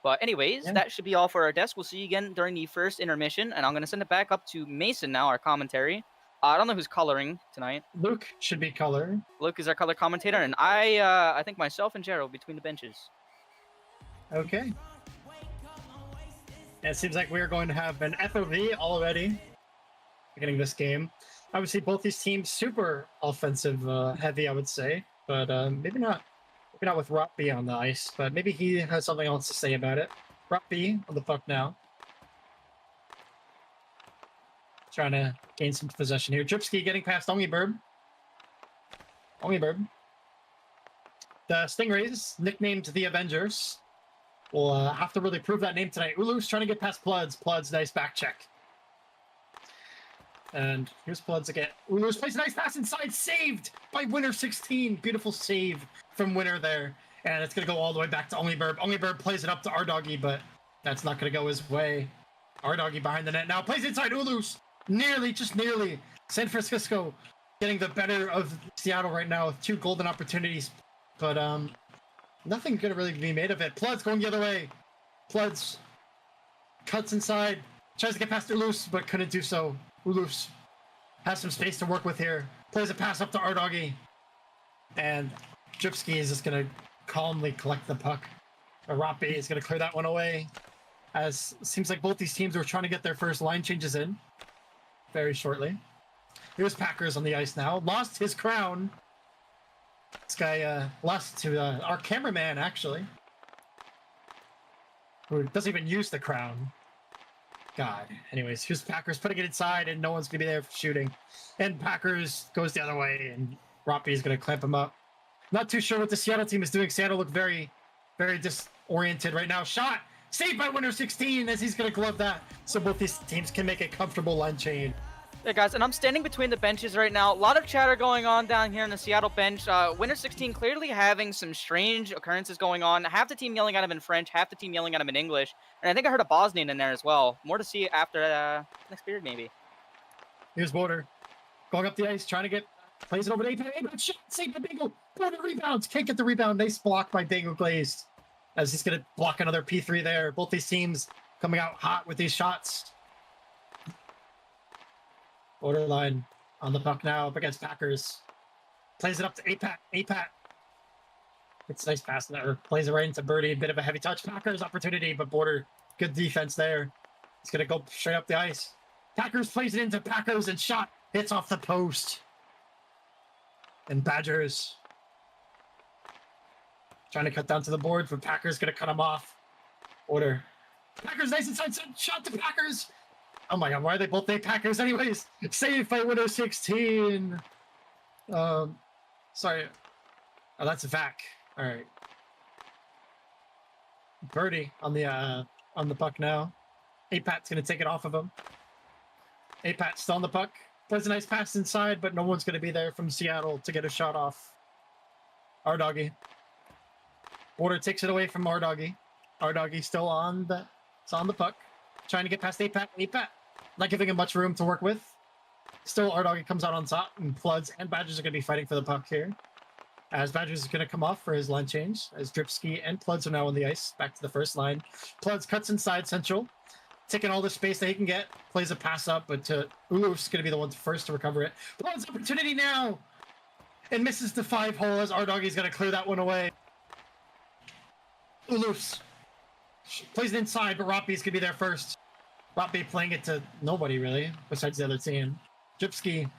But anyways, that should be all for our desk. We'll see you again during the first intermission, and I'm going to send it back up to Mason now, our commentary. I don't know who's coloring tonight. Luke should be coloring. Luke is our color commentator, and I think myself and Gerald between the benches. Okay. It seems like we're going to have an FOV already beginning this game. Obviously, both these teams super offensive heavy, I would say, but maybe not with Roppy on the ice, but maybe he has something else to say about it. Roppy, what the fuck now? Trying to gain some possession here. Dripski getting past ohLuvv. ohLuvv. The Stingrays, nicknamed the Avengers, will have to really prove that name tonight. ohLuvv's trying to get past Pluds. Pluds, nice back check. And here's Pluds again. ohLuvv's plays a nice pass inside, saved by Winner 16. Beautiful save from Winner there. And it's going to go all the way back to ohLuvv. ohLuvv plays it up to R-Doggy, but that's not going to go his way. R-Doggy behind the net now. Plays inside ohLuvv. Nearly, just nearly. San Francisco getting the better of Seattle right now with two golden opportunities. But nothing going to really be made of it. Pluds going the other way. Pluds cuts inside. Tries to get past ohLuvv, but couldn't do so. ohLuvv has some space to work with here. Plays a pass up to R-Doggy. And Dripski is just going to calmly collect the puck. Roppy is going to clear that one away. As it seems like both these teams were trying to get their first line changes in very shortly. Here's Packers on the ice now. Lost his crown. This guy lost to our cameraman, actually. Who doesn't even use the crown. God. Anyways, here's Packers putting it inside, and no one's going to be there for shooting. And Packers goes the other way, and Roppy is going to clamp him up. Not too sure what the Seattle team is doing. Seattle look very, very disoriented right now. Shot! Saved by Winner 16 as he's going to glove that. So both these teams can make a comfortable line chain. Yeah, guys, and I'm standing between the benches right now. A lot of chatter going on down here in the Seattle bench. Winner 16 clearly having some strange occurrences going on. Half the team yelling at him in French, half the team yelling at him in English. And I think I heard a Bosnian in there as well. More to see after next period, maybe. Here's Border going up the ice, trying to get, plays it over to Apex. Shot, saved by Bingo. Border rebounds. Can't get the rebound. Nice block by Bagel Glazed. As he's going to block another P3 there. Both these teams coming out hot with these shots. Borderline on the puck now up against Packers. Plays it up to APAT. APAT. It's a nice pass there. Plays it right into Birdie. Bit of a heavy touch. Packers opportunity, but Border, good defense there. He's going to go straight up the ice. Packers plays it into Packers and shot. Hits off the post. And Badgers trying to cut down to the board, but Packers going to cut him off. Order. Packers nice inside shot to Packers. Oh my god, why are they both named Packers anyways? Save by winner 16. Sorry. Oh, that's a vac. All right. Birdie on the puck now. APAT's gonna take it off of him. APAT still on the puck. Plays a nice pass inside, but no one's gonna be there from Seattle to get a shot off. R-Doggy. Border takes it away from R-Doggy. R-Doggy still on the puck. Trying to get past APAT. APAT not giving him much room to work with. Still R-Doggy comes out on top, and Floods and Badgers are gonna be fighting for the puck here. As Badgers is going to come off for his line change, as Dripski and Pludz are now on the ice, back to the first line. Pludz cuts inside Central, taking all the space that he can get, plays a pass up, but ohLuvv's going to be the one first to recover it. Pludz opportunity now, and misses the 5-hole as R-Doggy's going to clear that one away. ohLuvv plays it inside, but Roppy's going to be there first. Roppy playing it to nobody, really, besides the other team. Dripski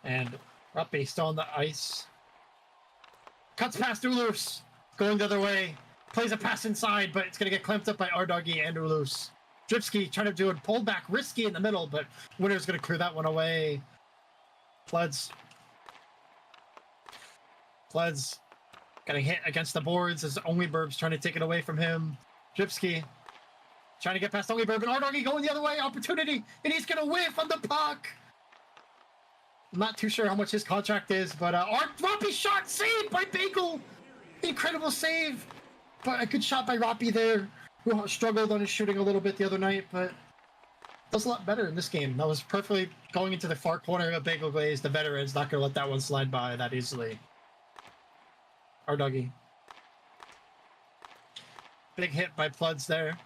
and Roppy still on the ice. Cuts past ohLuvv, going the other way. Plays a pass inside, but it's going to get clamped up by R-Doggy and ohLuvv. Dripski trying to do a pullback, risky in the middle, but Winner's going to clear that one away. Floods getting hit against the boards as ohLuvv's trying to take it away from him. Dripski trying to get past ohLuvv, and R-Doggy going the other way. Opportunity, and he's going to whiff on the puck. I'm not too sure how much his contract is, but Roppy shot saved by Bagel. Incredible save, but a good shot by Roppy there, who struggled on his shooting a little bit the other night, but does a lot better in this game. That was perfectly going into the far corner of Bagel Glaze. The veteran's not going to let that one slide by that easily. R-Doggy. Big hit by Pludz there.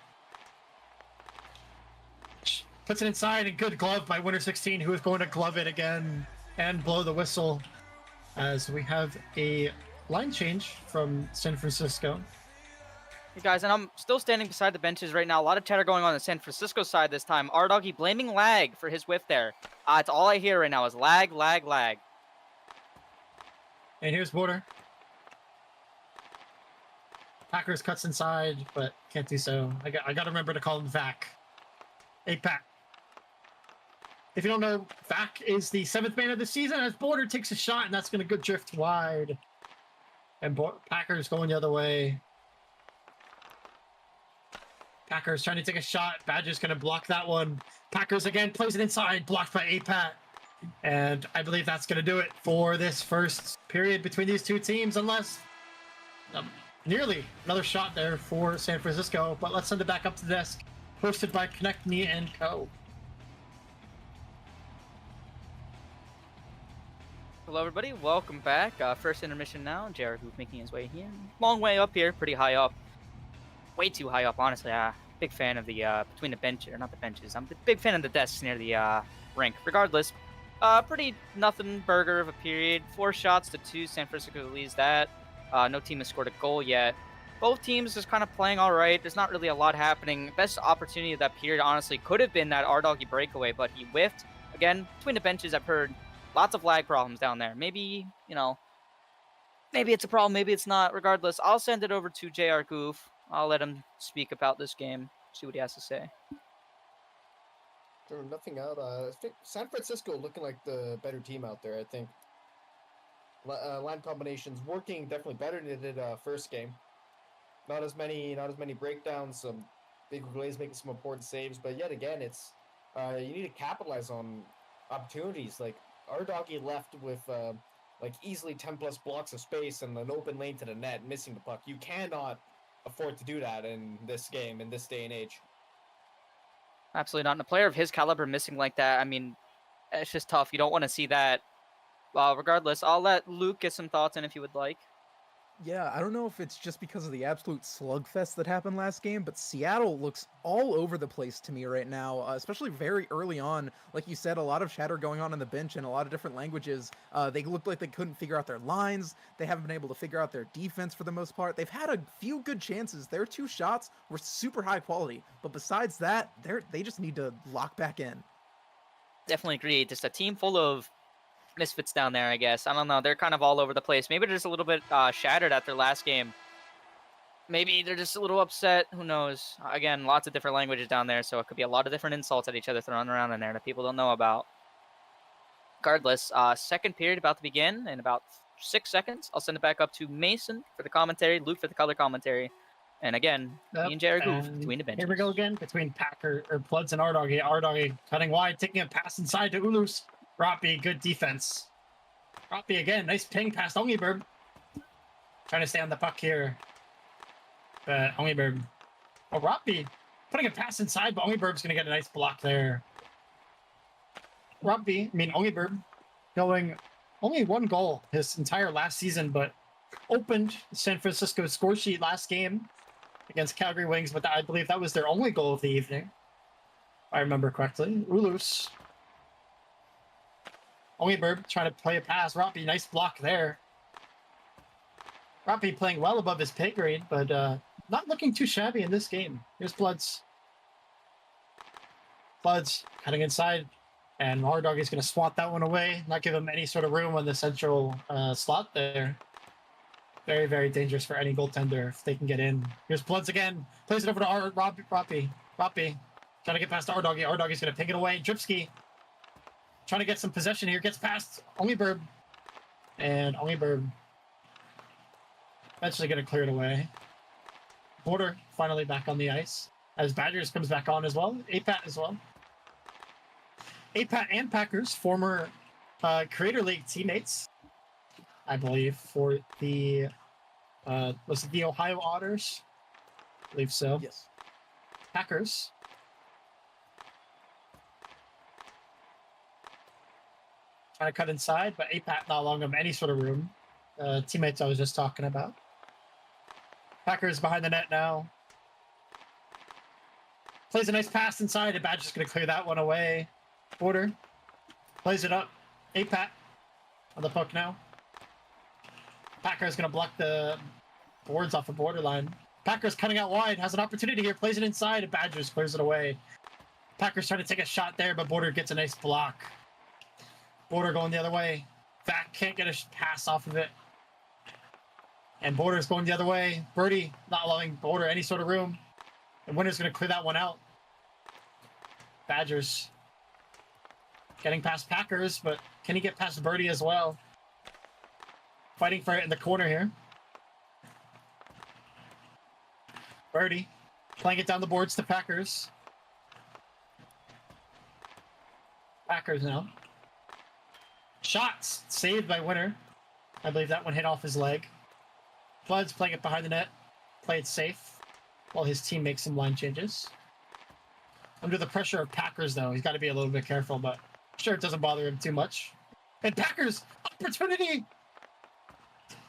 Puts it inside, and good glove by winner 16, who is going to glove it again and blow the whistle as we have a line change from San Francisco. Hey guys, and I'm still standing beside the benches right now. A lot of chatter going on the San Francisco side this time. R-Doggy blaming lag for his whiff there. It's all I hear right now is lag, lag, lag. And here's Border. Packers cuts inside, but can't do so. I got to remember to call him Vac. APAC. If you don't know, Vac is the 7th man of the season as Border takes a shot, and that's going to go drift wide. And Packers going the other way. Packers trying to take a shot. Badger's going to block that one. Packers again plays it inside, blocked by APAT. And I believe that's going to do it for this first period between these two teams, unless nearly another shot there for San Francisco. But let's send it back up to the desk. Hosted by Connect Me and Co. Hello everybody, welcome back. First intermission now. JR Goof making his way here. Long way up here, pretty high up. Way too high up, honestly. Big fan of the between the bench, or not the benches. I'm a big fan of the desks near the rink. Regardless, pretty nothing burger of a period. 4 shots to 2. San Francisco leads that. No team has scored a goal yet. Both teams just kind of playing all right. There's not really a lot happening. Best opportunity of that period, honestly, could have been that R-Doggy breakaway, but he whiffed. Again, between the benches, I've heard lots of lag problems down there. Maybe, maybe it's a problem, maybe it's not. Regardless, I'll send it over to JR Goof. I'll let him speak about this game, see what he has to say. There nothing out. I think San Francisco looking like the better team out there. I think line combinations working definitely better than they did first game. Not as many breakdowns. Some big Glaze making some important saves, but yet again, it's you need to capitalize on opportunities. Like R-Doggy left with like easily 10 plus blocks of space and an open lane to the net, missing the puck. You cannot afford to do that in this game, in this day and age. Absolutely not. And a player of his caliber missing like that, I mean, it's just tough. You don't want to see that Regardless, I'll let Luke get some thoughts in if you would like. Yeah, I don't know if it's just because of the absolute slugfest that happened last game, but Seattle looks all over the place to me right now, especially very early on. Like you said, a lot of chatter going on the bench in a lot of different languages. They looked like they couldn't figure out their lines. They haven't been able to figure out their defense for the most part. They've had a few good chances. Their 2 shots were super high quality, but besides that, they just need to lock back in. Definitely agree. Just a team full of misfits down there, I guess. I don't know. They're kind of all over the place. Maybe they're just a little bit shattered after last game. Maybe they're just a little upset. Who knows? Again, lots of different languages down there, so it could be a lot of different insults at each other thrown around in there that people don't know about. Regardless, second period about to begin in about 6 seconds. I'll send it back up to Mason for the commentary, Luke for the color commentary. And again, me and Jared Goof between the benches. Here we go again between Pludz and ohLuvv. ohLuvv cutting wide, taking a pass inside to ohLuvv. Roppy, good defense. Roppy again, nice ping past ohLuvv. Trying to stay on the puck here. But ohLuvv. Oh, Roppy putting a pass inside, but ohLuvv's going to get a nice block there. ohLuvv going only 1 goal his entire last season, but opened San Francisco's score sheet last game against Calgary Wings, but I believe that was their only goal of the evening, if I remember correctly. ohLuvv. ohLuvv trying to play a pass. Roppy, nice block there. Roppy playing well above his pay grade, but not looking too shabby in this game. Here's Pludz. Pludz cutting inside, and ohLuvv is going to swat that one away, not give him any sort of room on the central slot there. Very, very dangerous for any goaltender if they can get in. Here's Pludz again. Plays it over to Roppy. Roppy trying to get past ohLuvv. ohLuvv is going to pick it away. Dripsky trying to get some possession here. Gets past ohLuvv. And ohLuvv eventually going to clear it away. Border finally back on the ice. As Badgers comes back on as well. APAT as well. APAT and Packers, former Creator League teammates, I believe, for the was it the Ohio Otters? I believe so. Yes. Packers. Trying to cut inside, but APAT not allowing him any sort of room. Teammates I was just talking about. Packers behind the net now. Plays a nice pass inside, and Badger's going to clear that one away. Border plays it up. APAT on the puck now. Packers going to block the boards off the borderline. Packers cutting out wide, has an opportunity here, plays it inside, and Badgers clears it away. Packers trying to take a shot there, but Border gets a nice block. Border going the other way. Vac can't get a pass off of it. And Border's going the other way. Birdie not allowing Border any sort of room. And Winner's going to clear that one out. Badgers getting past Packers, but can he get past Birdie as well? Fighting for it in the corner here. Birdie playing it down the boards to Packers. Packers now. Shots saved by Winner. I believe that one hit off his leg. Flood's playing it behind the net. Played safe while his team makes some line changes. Under the pressure of Packers, though, he's got to be a little bit careful, but sure, it doesn't bother him too much. And Packers, opportunity!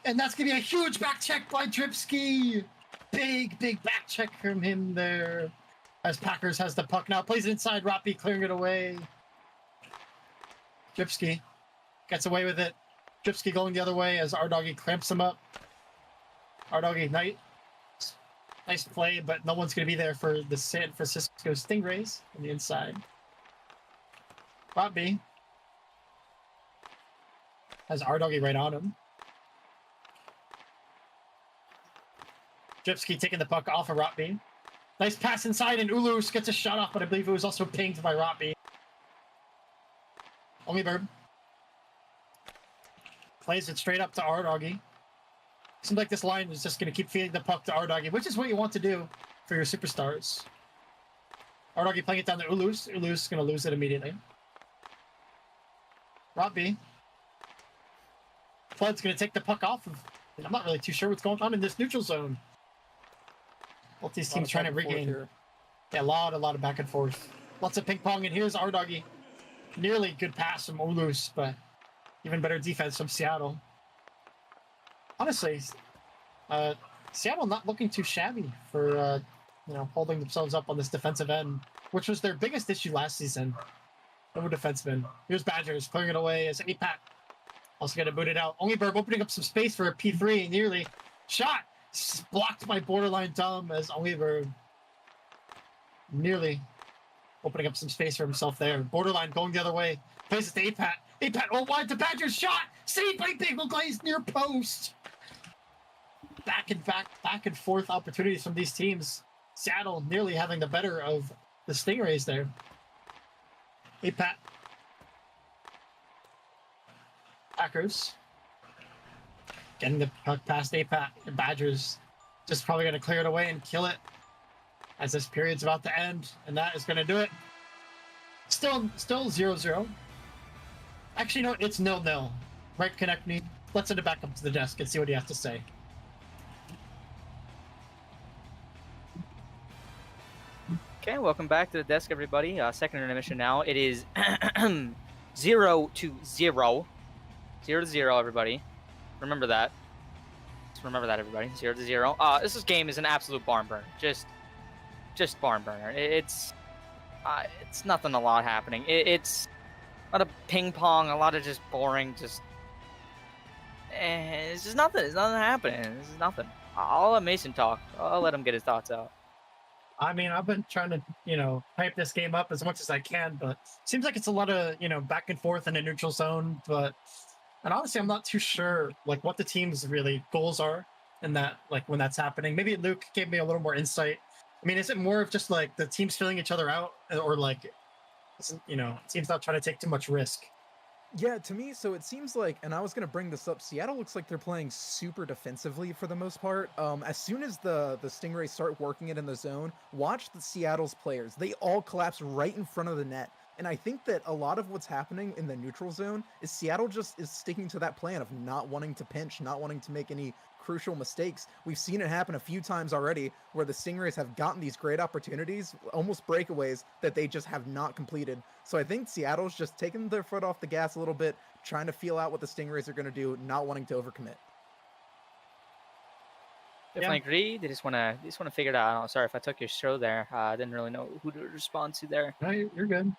And that's going to be a huge back check by Dripsky. Big back check from him there. As Packers has the puck now. Plays it inside. Roppy clearing it away. Dripsky gets away with it. Dripsky going the other way as ohLuvv clamps him up. ohLuvv, nice play, but no one's going to be there for the San Francisco Stingrays on the inside. Roppy has ohLuvv right on him. Dripsky taking the puck off of Roppy. Nice pass inside, and ohLuvv gets a shot off, but I believe it was also pinged by Roppy. ohLuvv plays it straight up to ohLuvv. Seems like this line is just going to keep feeding the puck to ohLuvv, which is what you want to do for your superstars. ohLuvv playing it down to ohLuvv. ohLuvv's going to lose it immediately. Roppy. Flood's going to take the puck off of. I'm not really too sure what's going on in this neutral zone. Both these teams trying to regain. Yeah, a lot of back and forth. Lots of ping pong, and here's ohLuvv. Nearly good pass from ohLuvv, but Even better defense from Seattle. Honestly, Seattle not looking too shabby for holding themselves up on this defensive end, which was their biggest issue last season. Over defenseman. Here's Badgers clearing it away as APAT. Also going to boot it out. ohLuvv opening up some space for a P3. Nearly shot. Blocked by borderline dumb as ohLuvv nearly opening up some space for himself there. Borderline going the other way. Plays it to APAT. APAT all wide to Badgers. Shot. Saved by Bagel Glaze near post. Back and forth opportunities from these teams. Seattle nearly having the better of the Stingrays there. APAT. Packers. Getting the puck past APAT. The Badgers just probably going to clear it away and kill it as this period's about to end. And that is going to do it. Still 0-0. Actually, no, it's 0-0. Right, connect me. Let's send it back up to the desk and see what he has to say. Okay, welcome back to the desk, everybody. Second intermission now. It is 0-0. 0-0, everybody. Remember that. Just remember that, everybody. 0-0. This game is an absolute barn burner. Just barn burner. It's nothing a lot happening. It's a lot of ping pong, a lot of just boring, it's just nothing. It's nothing happening. This is nothing. I'll let Mason talk. I'll let him get his thoughts out. I mean, I've been trying to, hype this game up as much as I can, but seems like it's a lot of, back and forth in a neutral zone. And honestly, I'm not too sure, what the team's really goals are and that, when that's happening. Maybe Luke gave me a little more insight. I mean, is it more of just, the teams filling each other out or, teams not trying to take too much risk? Yeah, to me, so it seems like, and I was going to bring this up, Seattle looks like they're playing super defensively for the most part. As soon as the Stingrays start working it in the zone, watch the Seattle's players. They all collapse right in front of the net. And I think that a lot of what's happening in the neutral zone is Seattle just is sticking to that plan of not wanting to pinch, not wanting to make any crucial mistakes. We've seen it happen a few times already where the Stingrays have gotten these great opportunities, almost breakaways, that they just have not completed. So I think Seattle's just taking their foot off the gas a little bit, trying to feel out what the Stingrays are going to do, not wanting to overcommit. Definitely agree. They just want to figure it out. Sorry if I took your show there. I didn't really know who to respond to there. No, you're good.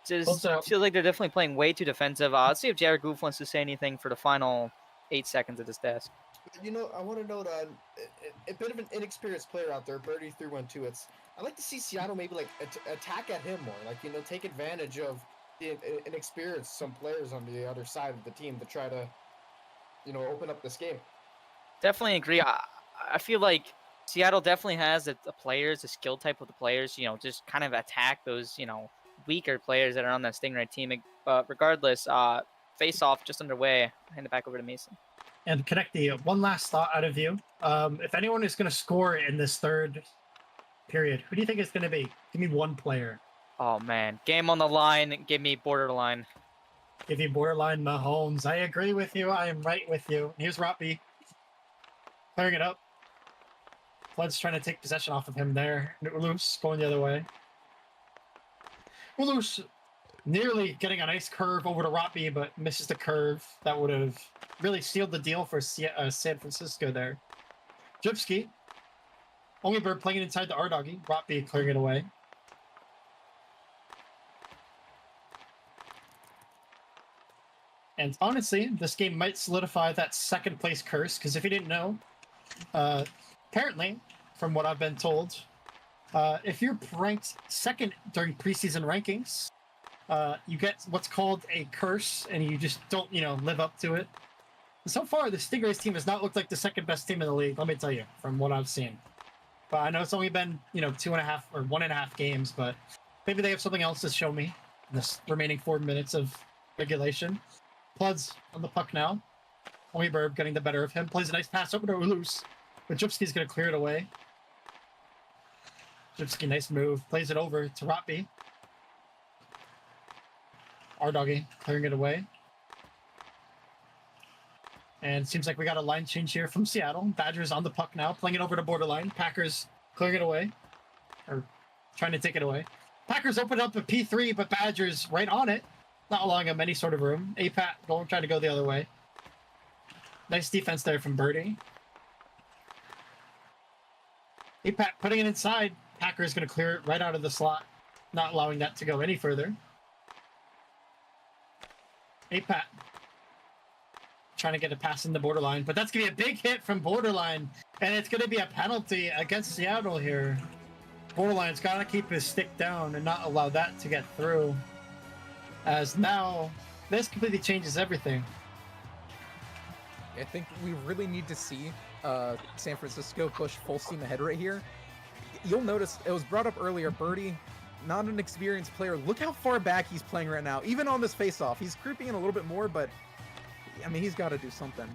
Just feels like they're definitely playing way too defensive. Let's see if Jared Goof wants to say anything for the final 8 seconds at this desk. I want to note a bit of an inexperienced player out there, Birdie 312. I'd like to see Seattle maybe attack at him more, take advantage of the inexperience, some players on the other side of the team to try to, open up this game. Definitely agree. I feel like Seattle definitely has the players, the skill type of the players, just kind of attack those, weaker players that are on that Stingray team. But regardless, face-off just underway. I'll hand it back over to Mason. And Connecty, one last thought out of you. If anyone is going to score in this third period, who do you think it's going to be? Give me one player. Oh, man. Game on the line. Give me borderline. Give you borderline Mahomes. I agree with you. I am right with you. Here's Roppy. Clearing it up. Flood's trying to take possession off of him there. ohLuvv going the other way. ohLuvv nearly getting a nice curve over to Roppy, but misses the curve. That would have really sealed the deal for San Francisco there. Jupski. ohLuvv playing it inside the R-Doggy. Roppy clearing it away. And honestly, this game might solidify that second place curse, because if you didn't know, apparently, from what I've been told, if you're ranked second during preseason rankings, you get what's called a curse, and you just don't, live up to it. So far, the Stingrays team has not looked like the second best team in the league, let me tell you, from what I've seen. But I know it's only been, 2.5 or 1.5 games, but maybe they have something else to show me in this remaining 4 minutes of regulation. Plud's on the puck now. ohLuvv getting the better of him. Plays a nice pass over to ohLuvv, but Jupski's going to clear it away. Jupski, nice move. Plays it over to Roppy. R-Doggy clearing it away. And seems like we got a line change here from Seattle. Badgers on the puck now, playing it over to borderline. Packers clearing it away. Or trying to take it away. Packers open up a P3, but Badgers right on it. not allowing him any sort of room. APAT going trying to go the other way. Nice defense there from Birdie. APAT putting it inside. Packer is going to clear it right out of the slot, not allowing that to go any further. APAT trying to get a pass in the borderline, but that's going to be a big hit from borderline, and it's going to be a penalty against Seattle here. Borderline's got to keep his stick down and not allow that to get through, as now this completely changes everything. I think we really need to see San Francisco push full steam ahead right here. You'll notice it was brought up earlier, Birdie, not an experienced player. Look how far back he's playing right now. Even on this face-off, he's creeping in a little bit more, but I mean, he's got to do something.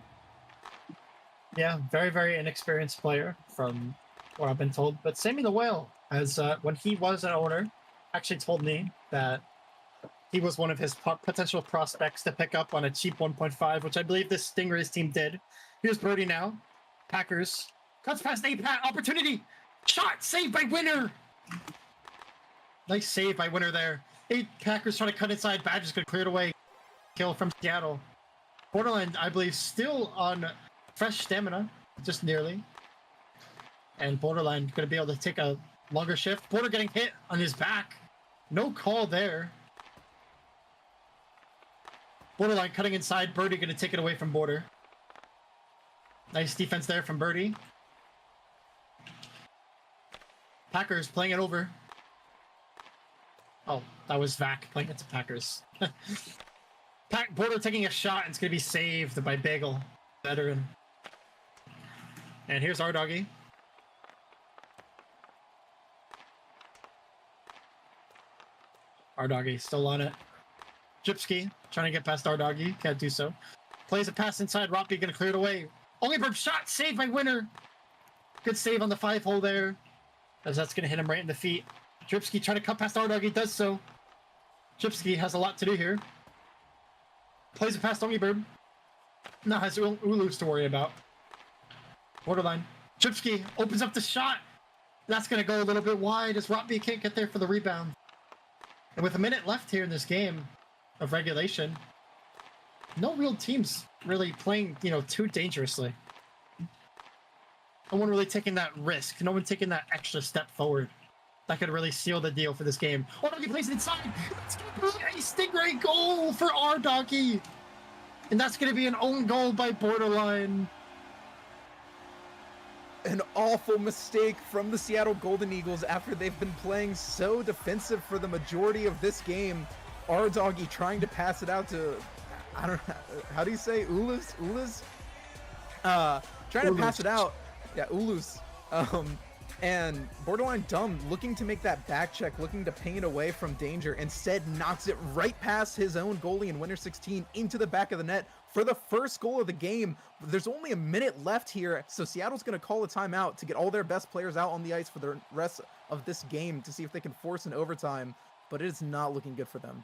Yeah, very, very inexperienced player from what I've been told. But Sammy the Whale, as when he was an owner, actually told me that he was one of his potential prospects to pick up on a cheap 1.5, which I believe this Stingrays team did. Here's Birdie now. Packers. Cuts past APAT. Opportunity. Shot. Saved by Winner. Nice save by Winner there. Packers trying to cut inside. Badger's going to clear it away. Kill from Seattle. Borderline, I believe, still on fresh stamina. Just nearly. And Borderline going to be able to take a longer shift. Border getting hit on his back. No call there. Borderline cutting inside. Birdie going to take it away from Border. Nice defense there from Birdie. Packers playing it over. Oh, that was Vac playing it to Packers. Border taking a shot, and it's going to be saved by Bagel, veteran. And here's our doggy. Our doggy still on it. Gypsky trying to get past our doggy. Can't do so. Plays a pass inside. Roppy going to clear it away. ohLuvv shot saved by Winner. Good save on the 5-hole there, as that's going to hit him right in the feet. Gypsky trying to cut past our doggy. Does so. Gypsky has a lot to do here. Plays it past ohLuvv. Now has ohLuvv to worry about. Borderline. Gypsky opens up the shot. That's going to go a little bit wide as Roppy can't get there for the rebound. And with a minute left here in this game of regulation, no real teams really playing, too dangerously. No one really taking that risk. No one taking that extra step forward. That could really seal the deal for this game. Oh, he plays it inside. It's going to be a Stingray goal for our doggy. And that's going to be an own goal by Borderline. An awful mistake from the Seattle Golden Eagles after they've been playing so defensive for the majority of this game. Our doggy trying to pass it out to, I don't know, how do you say, ohLuvv? Trying to pass it out. Yeah, ohLuvv. And Borderline dumb, looking to make that back check, looking to ping it away from danger, instead knocks it right past his own goalie in Winner 16 into the back of the net for the first goal of the game. There's only a minute left here, so Seattle's going to call a timeout to get all their best players out on the ice for the rest of this game to see if they can force an overtime, but it is not looking good for them.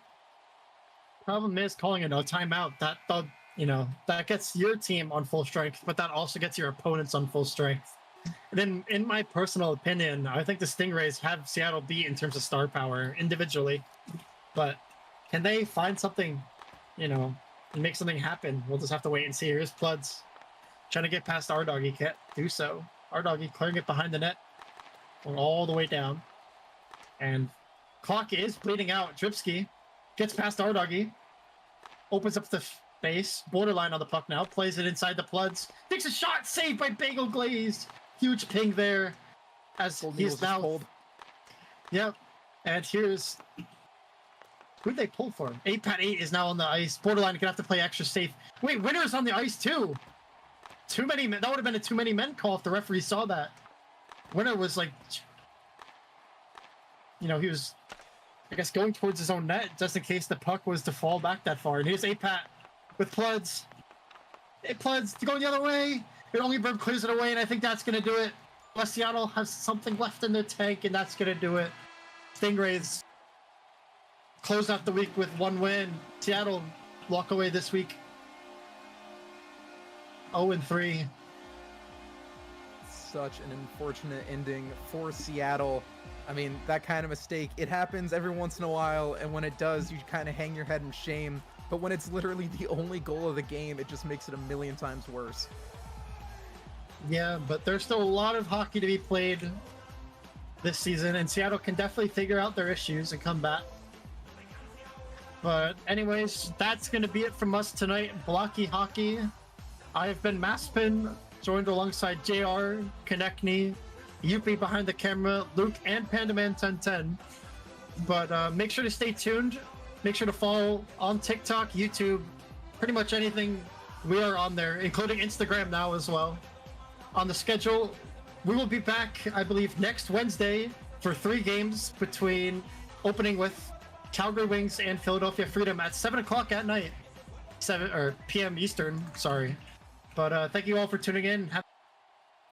Problem is calling it a timeout. That gets your team on full strength, but that also gets your opponents on full strength. And then, in my personal opinion, I think the Stingrays have Seattle beat in terms of star power individually. But can they find something, and make something happen? We'll just have to wait and see. Here's Pludz trying to get past our doggy. Can't do so. Our doggy clearing it behind the net, going all the way down. And clock is bleeding out. Dripsky gets past our doggy, opens up the base. Borderline on the puck now. Plays it inside the Pludz. Takes a shot. Saved by Bagel Glazed. Huge ping there, as he's now pulled. Yep. And here's who'd they pull for him? 8-8 is now on the ice. Borderline gonna have to play extra safe. Wait, Winner's on the ice too. Too many men. That would have been a too many men call if the referee saw that. Winner was like, he was, I guess, going towards his own net just in case the puck was to fall back that far. And here's APAT with Pludz. Pludz going the other way. It only Bird clears it away, and I think that's going to do it. West Seattle has something left in their tank, and that's going to do it. Stingrays close out the week with 1 win. Seattle walk away this week 0-3. Such an unfortunate ending for Seattle. I mean, that kind of mistake, it happens every once in a while, and when it does, you kind of hang your head in shame. But when it's literally the only goal of the game, it just makes it a million times worse. Yeah, but there's still a lot of hockey to be played this season, and Seattle can definitely figure out their issues and come back. But anyways, that's going to be it from us tonight. Blockey Hockey. I've been Maspin, joined alongside JR, Konechny, Youppi behind the camera, Luke, and PandaMan1010. But make sure to stay tuned. Make sure to follow on TikTok, YouTube, pretty much anything. We are on there, including Instagram now as well. On the schedule, we will be back, I believe, next Wednesday for 3 games between opening with Calgary Wings and Philadelphia Freedom at 7 o'clock at night. 7 or p.m. Eastern, sorry. But thank you all for tuning in. Have